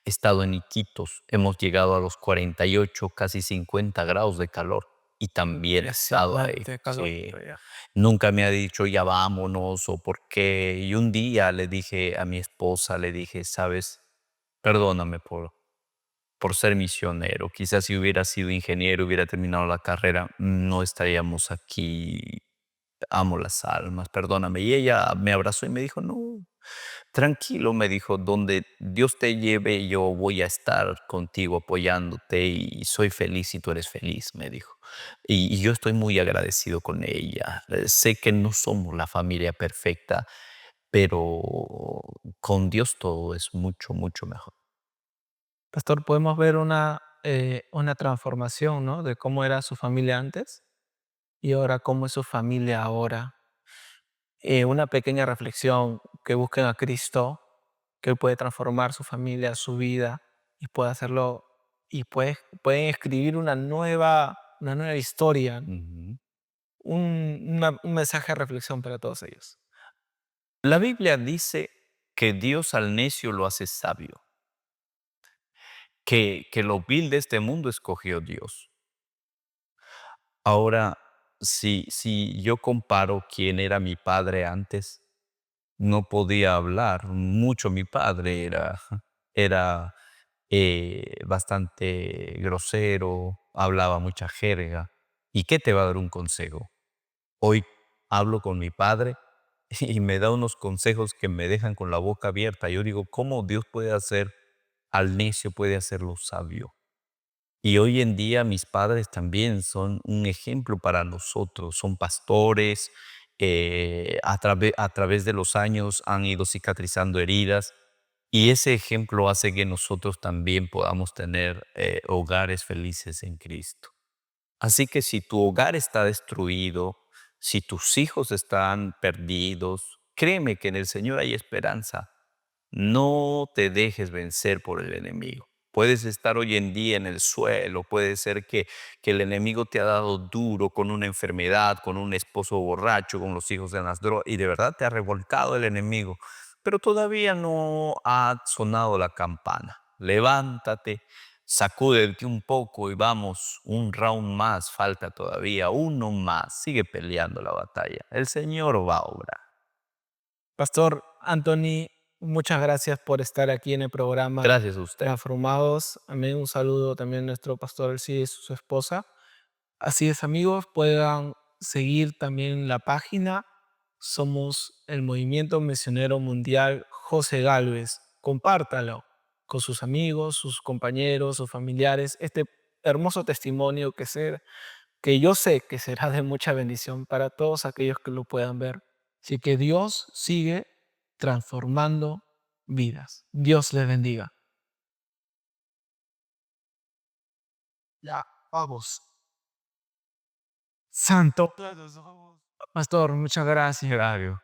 He estado en Iquitos, hemos llegado a los 48, casi 50 grados de calor y también he estado ahí. Impresionante calor Sí. por allá. Nunca me ha dicho ya vámonos o por qué. Y un día le dije a mi esposa, le dije, sabes, perdóname por ser misionero. Quizás si hubiera sido ingeniero, hubiera terminado la carrera, no estaríamos aquí. Amo las almas, perdóname. Y ella me abrazó y me dijo, no, tranquilo, me dijo, donde Dios te lleve, yo voy a estar contigo apoyándote y soy feliz si tú eres feliz, me dijo. Y yo estoy muy agradecido con ella. Sé que no somos la familia perfecta, pero con Dios todo es mucho, mucho mejor. Pastor, podemos ver una transformación, ¿no? De cómo era su familia antes y ahora cómo es su familia ahora. Una pequeña reflexión, que busquen a Cristo, que Él puede transformar su familia, su vida, y puede hacerlo, y pueden escribir una nueva historia, Ujú. un mensaje de reflexión para todos ellos. La Biblia dice que Dios al necio lo hace sabio, que lo vil de este mundo escogió Dios. Ahora, si yo comparo quién era mi padre antes, no podía hablar mucho. Mi padre era bastante grosero, hablaba mucha jerga. ¿Y qué te va a dar un consejo? Hoy hablo con mi padre y me da unos consejos que me dejan con la boca abierta. Yo digo, ¿cómo Dios puede hacer al necio, puede hacerlo sabio? Y hoy en día mis padres también son un ejemplo para nosotros, son pastores, a través de los años han ido cicatrizando heridas y ese ejemplo hace que nosotros también podamos tener hogares felices en Cristo. Así que si tu hogar está destruido, si tus hijos están perdidos, créeme que en el Señor hay esperanza. No te dejes vencer por el enemigo. Puedes estar hoy en día en el suelo, puede ser que el enemigo te ha dado duro con una enfermedad, con un esposo borracho, con los hijos en las drogas, y de verdad te ha revolcado el enemigo, pero todavía no ha sonado la campana. Levántate, sacúdete un poco y vamos, un round más, falta todavía, uno más, sigue peleando la batalla. El Señor va a obrar. Pastor Anthony, muchas gracias por estar aquí en el programa Gracias a usted. Transformados. Amén. Un saludo también a nuestro pastor Elsie y su esposa. Así es, amigos, puedan seguir también la página. Somos el Movimiento Misionero Mundial José Gálvez. Compártalo con sus amigos, sus compañeros, sus familiares. Este hermoso testimonio que yo sé que será de mucha bendición para todos aquellos que lo puedan ver. Así que Dios sigue transformando vidas. Dios les bendiga. Ya, vamos. Santo. Pastor, muchas gracias. Claro.